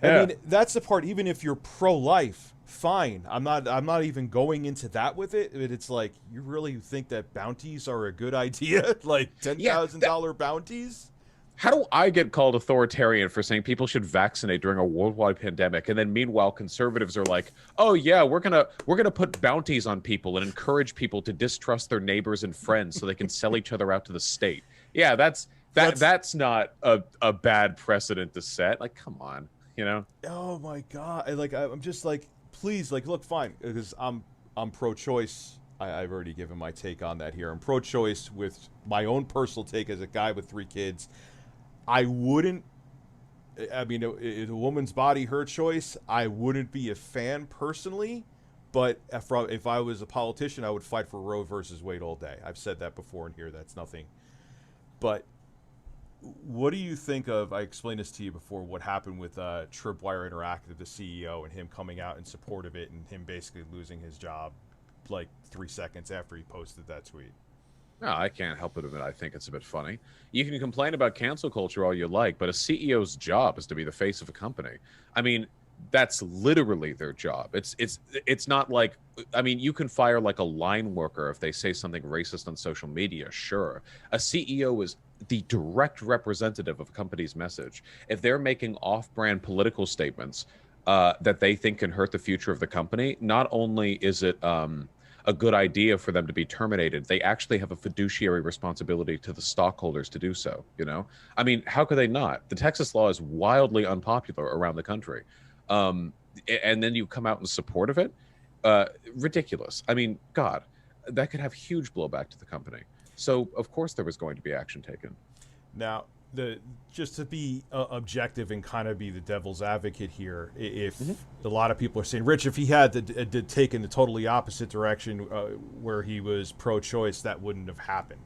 yeah. I mean, that's the part. Even if you're pro-life, fine. I'm not even going into that with it. It's like, you really think that bounties are a good idea? Like $10,000 bounties? How do I get called authoritarian for saying people should vaccinate during a worldwide pandemic, and then meanwhile conservatives are like, "Oh yeah, we're gonna put bounties on people and encourage people to distrust their neighbors and friends so they can sell each other out to the state." Yeah, that's not a bad precedent to set. Like, come on, you know? Oh my god! I'm just like, please, like, look, fine, because I'm pro-choice. I've already given my take on that here. I'm pro-choice with my own personal take as a guy with 3 kids. I mean, if a woman's body, her choice, I wouldn't be a fan personally, but if I was a politician, I would fight for Roe versus Wade all day. I've said that before in here. That's nothing. But what do you think of, I explained this to you before, what happened with Tripwire Interactive, the CEO, and him coming out in support of it and him basically losing his job like 3 seconds after he posted that tweet? No, I can't help but admit I think it's a bit funny. You can complain about cancel culture all you like, but a CEO's job is to be the face of a company. I mean, that's literally their job. It's not like, I mean, you can fire like a line worker if they say something racist on social media, sure. A CEO is the direct representative of a company's message. If they're making off-brand political statements that they think can hurt the future of the company, not only is it a good idea for them to be terminated, they actually have a fiduciary responsibility to the stockholders to do so, you know? I mean, how could they not? The Texas law is wildly unpopular around the country. And then you come out in support of it? Ridiculous. I mean, God, that could have huge blowback to the company. So, of course, there was going to be action taken. Now, just to be objective and kind of be the devil's advocate here, if a lot of people are saying, Rich, if he had taken the totally opposite direction where he was pro-choice, that wouldn't have happened.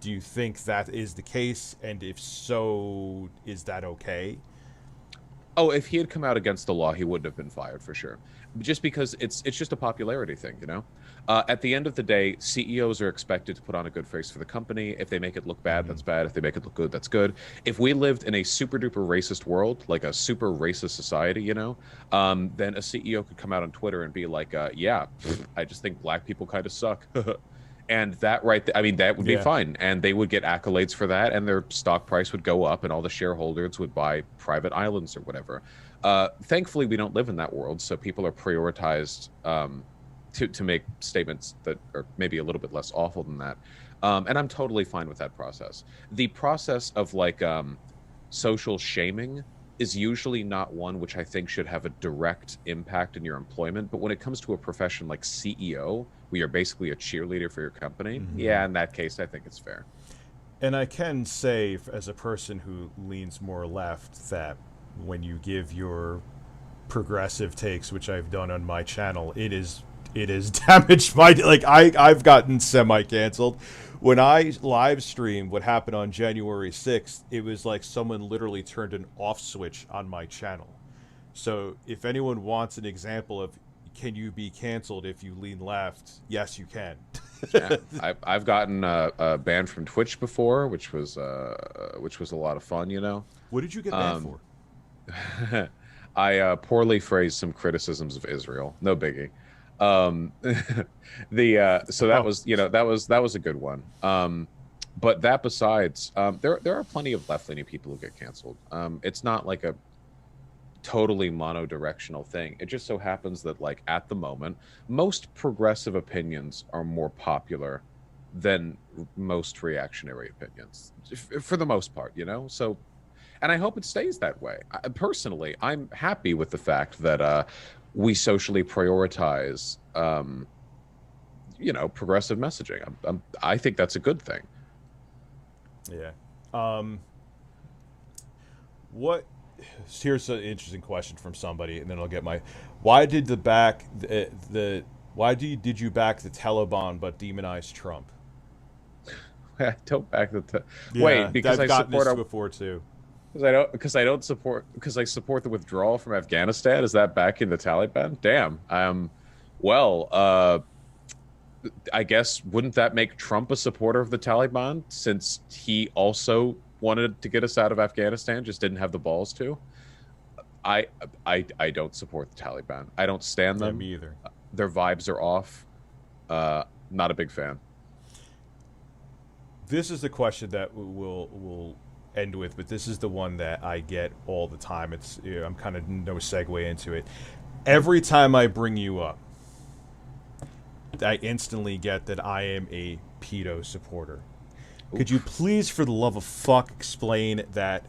Do you think that is the case? And if so, is that okay? Oh, if he had come out against the law, he wouldn't have been fired for sure. Just because it's just a popularity thing, you know. At the end of the day, CEOs are expected to put on a good face for the company. If they make it look bad, that's bad. If they make it look good, that's good. If we lived in a super duper racist world, like a super racist society, you know, then a CEO could come out on Twitter and be like, "Yeah, I just think black people kind of suck." And that I mean, that would be fine. And they would get accolades for that, and their stock price would go up, and all the shareholders would buy private islands or whatever. Thankfully, we don't live in that world, so people are prioritized to make statements that are maybe a little bit less awful than that. And I'm totally fine with that process. The process of like social shaming is usually not one which I think should have a direct impact in your employment. But when it comes to a profession like CEO, where you're basically a cheerleader for your company, yeah, in that case, I think it's fair. And I can say, as a person who leans more left, that when you give your progressive takes, which I've done on my channel, it is damaged my, like, I've gotten semi-canceled. When I live streamed what happened on January 6th, it was like someone literally turned an off switch on my channel. So if anyone wants an example of can you be canceled if you lean left, yes, you can. Yeah, I've gotten banned from Twitch before, which was a lot of fun, you know. What did you get banned for? I poorly phrased some criticisms of Israel. No biggie. So that was, you know, that was a good one. But that besides, there are plenty of left-leaning people who get canceled. It's not like a totally monodirectional thing. It just so happens that, like, at the moment, most progressive opinions are more popular than most reactionary opinions, for the most part, you know. So, and I hope it stays that way. Personally, I'm happy with the fact that we socially prioritize, you know, progressive messaging. I think that's a good thing. Yeah. Here's an interesting question from somebody, and then I'll get my. Why did you back the Taliban but demonize Trump? I don't back the. Wait, because I've gotten this before too. Because I support the withdrawal from Afghanistan. Is that backing the Taliban? Damn. Well, I guess wouldn't that make Trump a supporter of the Taliban, since he also wanted to get us out of Afghanistan, just didn't have the balls to? I don't support the Taliban. I don't stand them. Yeah, me either. Their vibes are off. Not a big fan. This is the question that we'll end with, but this is the one that I get all the time. It's, you know, I'm kind of no segue into it. Every time I bring you up, I instantly get that I am a pedo supporter. Oof. Could you please, for the love of fuck, explain that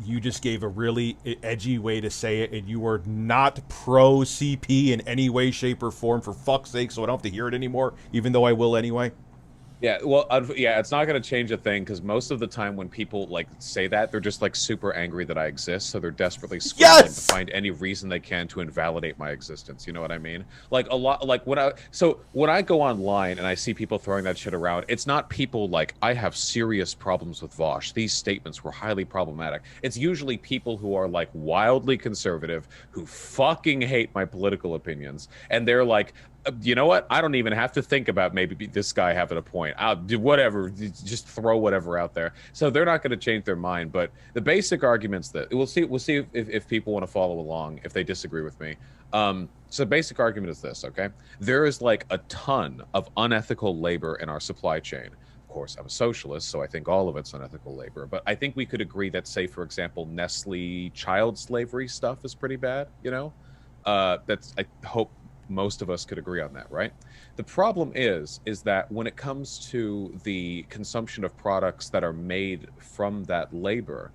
you just gave a really edgy way to say it, and you are not pro CP in any way, shape, or form, for fuck's sake, so I don't have to hear it anymore, even though I will anyway? Yeah, well, yeah, it's not going to change a thing, because most of the time when people, like, say that, they're just, like, super angry that I exist, so they're desperately scrambling to find any reason they can to invalidate my existence. You know what I mean? Like, a lot, like, when I go online and I see people throwing that shit around, it's not people like, I have serious problems with Vaush. These statements were highly problematic. It's usually people who are, like, wildly conservative, who fucking hate my political opinions, and they're like, you know what? I don't even have to think about maybe this guy having a point. I'll do whatever, just throw whatever out there. So they're not going to change their mind. But the basic arguments that we'll see if people want to follow along, if they disagree with me. So the basic argument is this, okay? There is like a ton of unethical labor in our supply chain. Of course, I'm a socialist, so I think all of it's unethical labor. But I think we could agree that, say, for example, Nestle child slavery stuff is pretty bad, you know? I hope most of us could agree on that, right? The problem is that when it comes to the consumption of products that are made from that labor,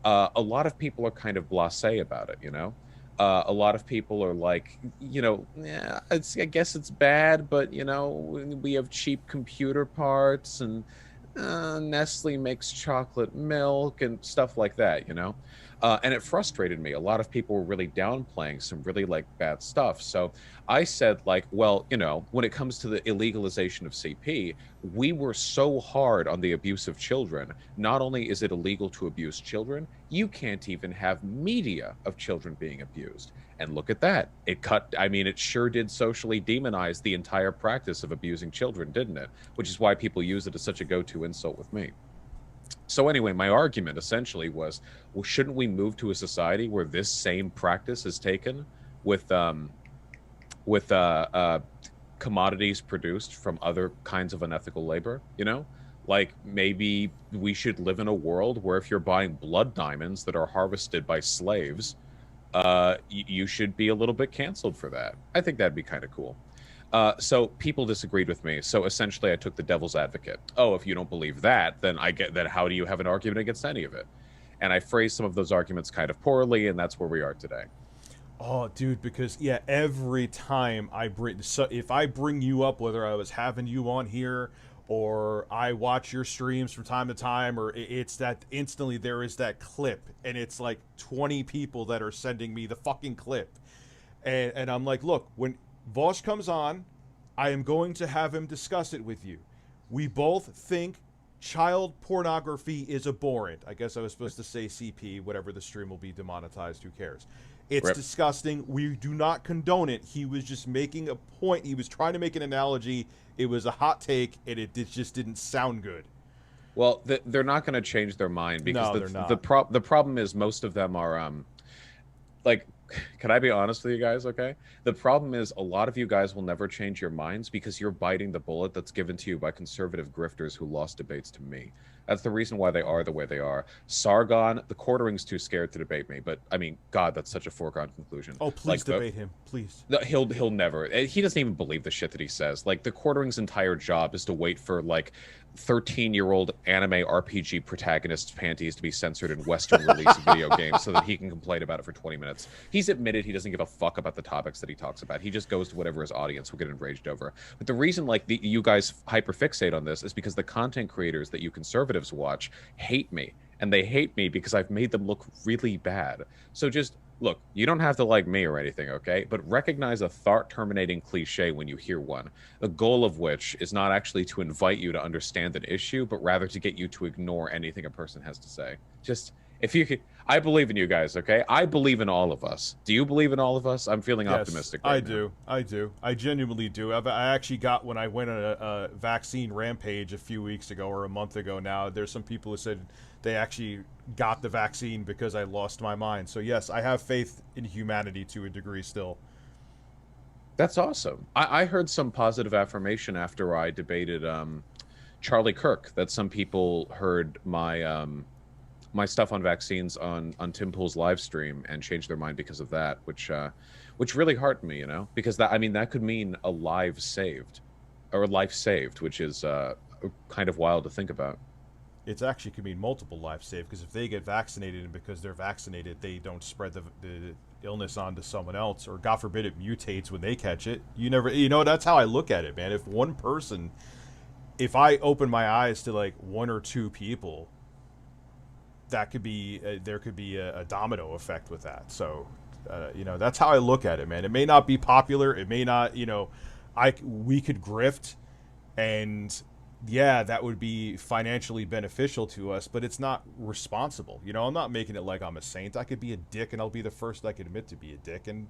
a lot of people are kind of blasé about it, you know? A lot of people are like, you know, yeah, I guess it's bad, but, you know, we have cheap computer parts, and Nestle makes chocolate milk and stuff like that, you know? And it frustrated me. A lot of people were really downplaying some really like bad stuff. So I said, like, well, you know, when it comes to the illegalization of CP, we were so hard on the abuse of children. Not only is it illegal to abuse children, you can't even have media of children being abused. And look at that. I mean, it sure did socially demonize the entire practice of abusing children, didn't it? Which is why people use it as such a go-to insult with me. So anyway, my argument essentially was, well, shouldn't we move to a society where this same practice is taken with with commodities produced from other kinds of unethical labor? You know, like maybe we should live in a world where if you're buying blood diamonds that are harvested by slaves, you should be a little bit canceled for that. I think that'd be kind of cool. So people disagreed with me. So essentially, I took the devil's advocate. Oh, if you don't believe that, then how do you have an argument against any of it? And I phrased some of those arguments kind of poorly, and that's where we are today. Oh, dude, because yeah, every time if I bring you up, whether I was having you on here or I watch your streams from time to time, or it's that instantly there is that clip, and it's like 20 people that are sending me the fucking clip, and I'm like, look, when Vaush comes on, I am going to have him discuss it with you. We both think child pornography is abhorrent. I guess I was supposed to say CP, whatever, the stream will be demonetized, who cares? It's Rip. Disgusting. We do not condone it. He was just making a point. He was trying to make an analogy. It was a hot take, and it just didn't sound good. Well, they're not going to change their mind because No, they're not. the problem is most of them are like, can I be honest with you guys? Okay. The problem is a lot of you guys will never change your minds because you're biting the bullet that's given to you by conservative grifters who lost debates to me. That's the reason why they are the way they are. Sargon, the quartering's too scared to debate me, but I mean, God, that's such a foregone conclusion. Oh, please debate him, please. No, he'll never. He doesn't even believe the shit that he says. Like, the quartering's entire job is to wait for like 13-year-old anime RPG protagonists' panties to be censored in Western release video games so that he can complain about it for 20 minutes. He's admitted he doesn't give a fuck about the topics that he talks about. He just goes to whatever his audience will get enraged over. But the reason like you guys hyperfixate on this is because the content creators that you conservatives watch hate me. And they hate me because I've made them look really bad. So just look, you don't have to like me or anything, okay? But recognize a thought-terminating cliche when you hear one, the goal of which is not actually to invite you to understand an issue, but rather to get you to ignore anything a person has to say. Just, if you could, I believe in you guys, okay? I believe in all of us. Do you believe in all of us? I'm feeling optimistic right now. I do. I genuinely do. I actually got, when I went on a vaccine rampage a few weeks ago or a month ago now, there's some people who said they actually got the vaccine because I lost my mind. So yes, I have faith in humanity to a degree still. That's awesome. I heard some positive affirmation after I debated Charlie Kirk, that some people heard my my stuff on vaccines on Tim Pool's live stream and changed their mind because of that, which really heartened me, you know, because that could mean a life saved, which is kind of wild to think about. It actually could mean multiple lives saved, because if they get vaccinated and because they're vaccinated they don't spread the illness onto someone else, or God forbid it mutates when they catch it, that's how I look at it, man. If I open my eyes to like one or two people, that could be there could be a domino effect with that. So that's how I look at it, man. It may not be popular, it may not, we could grift, and yeah, that would be financially beneficial to us, but it's not responsible. I'm not making it like I'm a saint. I could be a dick, and I'll be the first I could admit to be a dick, and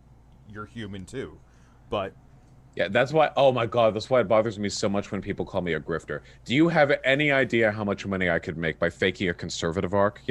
you're human too. But yeah, that's why, oh my God, that's why it bothers me so much when people call me a grifter. Do you have any idea how much money I could make by faking a conservative arc,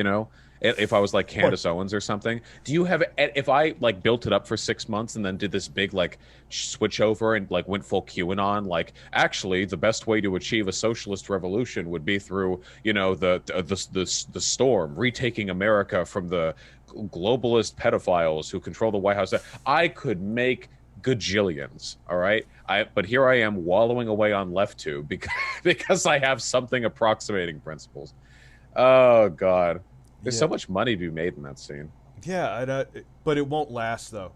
if I was like Candace Owens or something? Do you have, if I like built it up for 6 months and then did this big like switch over and like went full QAnon, like actually the best way to achieve a socialist revolution would be through, the storm, retaking America from the globalist pedophiles who control the White House, I could make gajillions, all right? But here I am wallowing away on LeftTube because I have something approximating principles. Oh God, there's so much money to be made in that scene. Yeah, but it won't last though.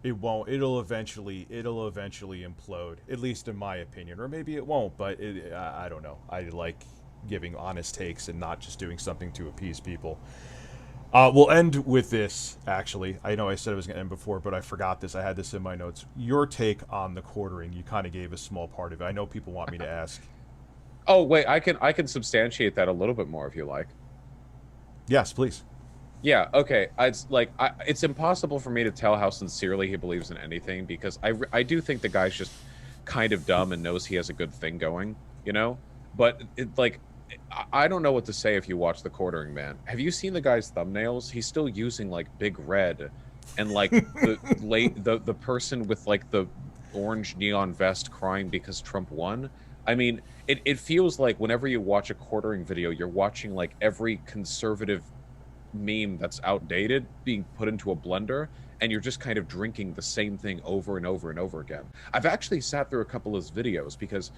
It won't. It'll eventually implode, at least in my opinion, or maybe it won't. But I don't know. I like giving honest takes and not just doing something to appease people. We'll end with this, actually. I know I said I was going to end before, but I forgot this. I had this in my notes. Your take on the quartering. You kind of gave a small part of it. I know people want me to ask. Oh wait, I can substantiate that a little bit more if you like. Yes, please. Yeah, okay. It's impossible for me to tell how sincerely he believes in anything because I do think the guy's just kind of dumb and knows he has a good thing going, you know? But I don't know what to say if you watch the quartering man. Have you seen the guy's thumbnails? He's still using like Big Red and like the person with like the orange neon vest crying because Trump won. I mean, it feels like whenever you watch a quartering video, you're watching like every conservative meme that's outdated being put into a blender, and you're just kind of drinking the same thing over and over and over again. I've actually sat through a couple of his videos because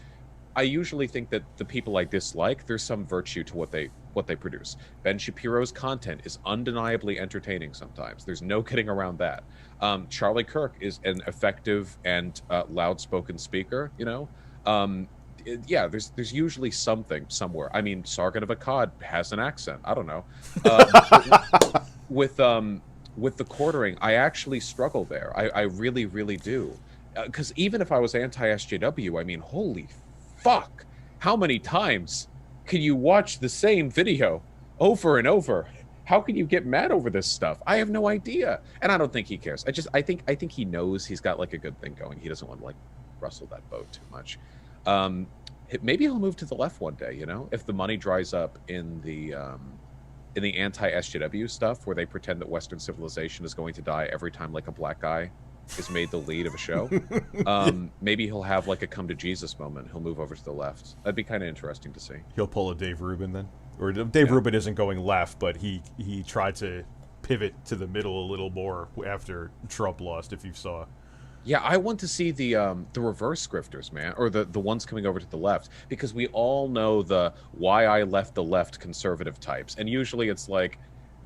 I usually think that the people I dislike, there's some virtue to what they produce. Ben Shapiro's content is undeniably entertaining sometimes. There's no getting around that. Charlie Kirk is an effective and loud-spoken speaker, you know? Yeah, there's usually something somewhere. I mean, Sargon of Akkad has an accent. I don't know. With the quartering, I actually struggle there. I really, really do. Because even if I was anti-SJW, I mean, holy fuck, how many times can you watch the same video over and over? How can you get mad over this stuff? I have no idea, and I don't think he cares. I think he knows he's got like a good thing going. He doesn't want to like rustle that boat too much. Maybe he'll move to the left one day, you know, if the money dries up in the anti-SJW stuff where they pretend that Western civilization is going to die every time like a black guy is made the lead of a show. Maybe he'll have like a come to Jesus moment. He'll move over to the left. That'd be kind of interesting to see. He'll pull a Dave Rubin then? Or Dave Rubin isn't going left, but he tried to pivot to the middle a little more after Trump lost, if you saw. Yeah, I want to see the reverse grifters, man, or the ones coming over to the left, because we all know the why I left the left conservative types, and usually it's like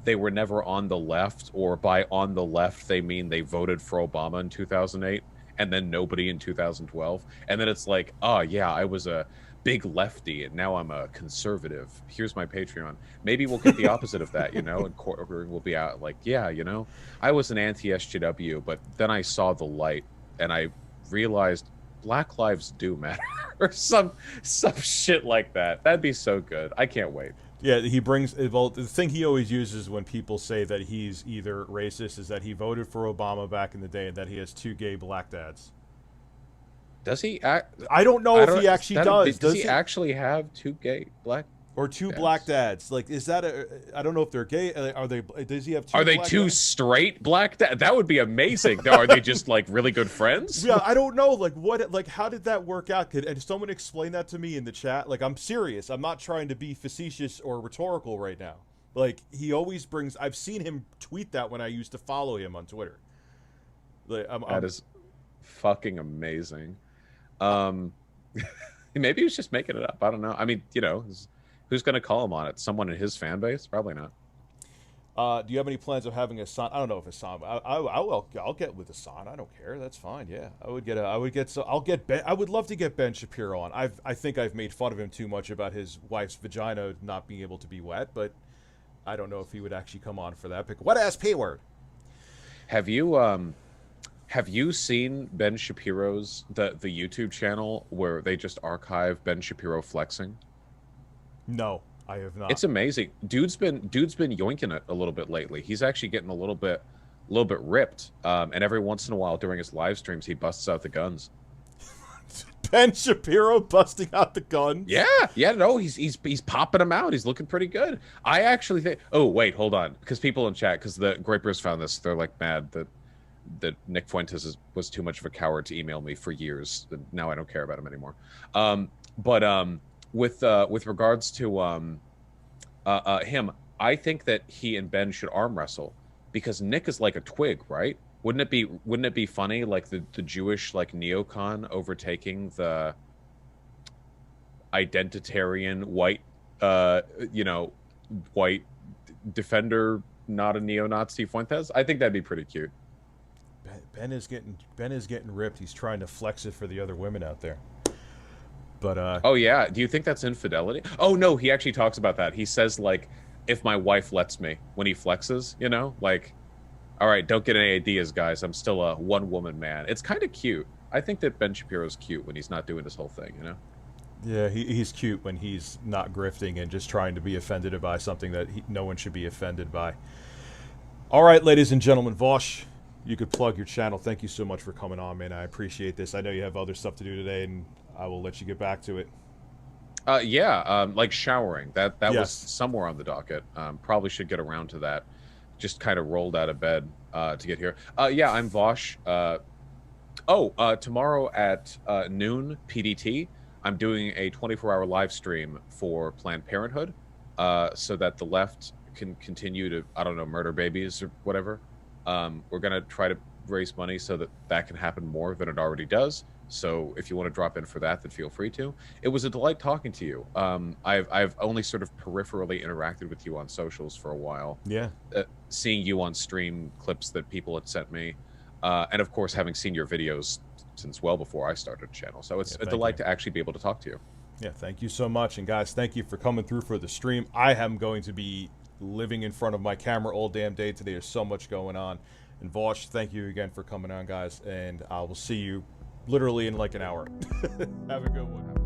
they were never on the left, or by on the left they mean they voted for Obama in 2008 and then nobody in 2012, and then it's like, oh yeah, I was a big lefty and now I'm a conservative. Here's my Patreon. Maybe we'll get the opposite of that, you know, and quartering will be out like, yeah, you know, I was an anti-SJW, but then I saw the light and I realized Black lives do matter or some shit like that. That'd be so good. I can't wait. Yeah, he brings, well, the thing he always uses when people say that he's either racist is that he voted for Obama back in the day and that he has 2 gay black dads. Does he act? I don't know if he actually does. Does he actually have 2 gay black or 2 dads? black dads? Like, is that I don't know if they're gay. Are they? Does he have 2? Are they 2 dads? Straight black dads? That would be amazing. Are they just like really good friends? Yeah, I don't know. Like, what? Like, how did that work out? And someone explain that to me in the chat? Like, I'm serious. I'm not trying to be facetious or rhetorical right now. Like, he always brings. I've seen him tweet that when I used to follow him on Twitter. Like, that is fucking amazing. Maybe he was just making it up. I don't know. I mean, you know, who's going to call him on it? Someone in his fan base? Probably not. Do you have any plans of having a son? I don't know if a son. I'll get with a son. I don't care. That's fine. Yeah, I'll get Ben. I would love to get Ben Shapiro on. I think I've made fun of him too much about his wife's vagina not being able to be wet, but I don't know if he would actually come on for that. Wet ass P word. Have you seen Ben Shapiro's the YouTube channel where they just archive Ben Shapiro flexing? No, I have not. It's amazing. Dude's been yoinking it a little bit lately. He's actually getting a little bit ripped. And every once in a while during his live streams, he busts out the guns. Ben Shapiro busting out the guns? Yeah, no, he's popping them out. He's looking pretty good. I actually think. Oh wait, hold on, because people in chat, because the Grapers found this, they're like mad that Nick Fuentes was too much of a coward to email me for years. Now I don't care about him anymore. With regards to him, I think that he and Ben should arm wrestle because Nick is like a twig, right? Wouldn't it be funny, like the Jewish like neocon overtaking the identitarian white white defender, not a neo-Nazi Fuentes? I think that'd be pretty cute. Ben is getting ripped. He's trying to flex it for the other women out there. But oh yeah, do you think that's infidelity? Oh no, he actually talks about that. He says like if my wife lets me when he flexes, you know, like, all right, don't get any ideas, guys. I'm still a one-woman man. It's kind of cute. I think that Ben Shapiro's cute when he's not doing this whole thing, you know? Yeah, he's cute when he's not grifting and just trying to be offended by something that no one should be offended by. All right, ladies and gentlemen, Vaush, you could plug your channel. Thank you so much for coming on, man. I appreciate this. I know you have other stuff to do today, and I will let you get back to it. Like showering. That Yes. was somewhere on the docket. Probably should get around to that. Just kind of rolled out of bed to get here. Yeah, I'm Vaush. Tomorrow at noon PDT, I'm doing a 24-hour live stream for Planned Parenthood, so that the left can continue to, I don't know, murder babies or whatever. We're gonna try to raise money so that that can happen more than it already does. So if you want to drop in for that, then feel free to. It was a delight talking to you. I've only sort of peripherally interacted with you on socials for a while. Yeah. Seeing you on stream clips that people had sent me, and of course having seen your videos since well before I started a channel. So it's a delight to actually be able to talk to you. Yeah, thank you so much. And guys, thank you for coming through for the stream. I am going to be living in front of my camera all damn day today. There's so much going on. And Vaush, thank you again for coming on, guys. And I will see you literally in like an hour. Have a good one.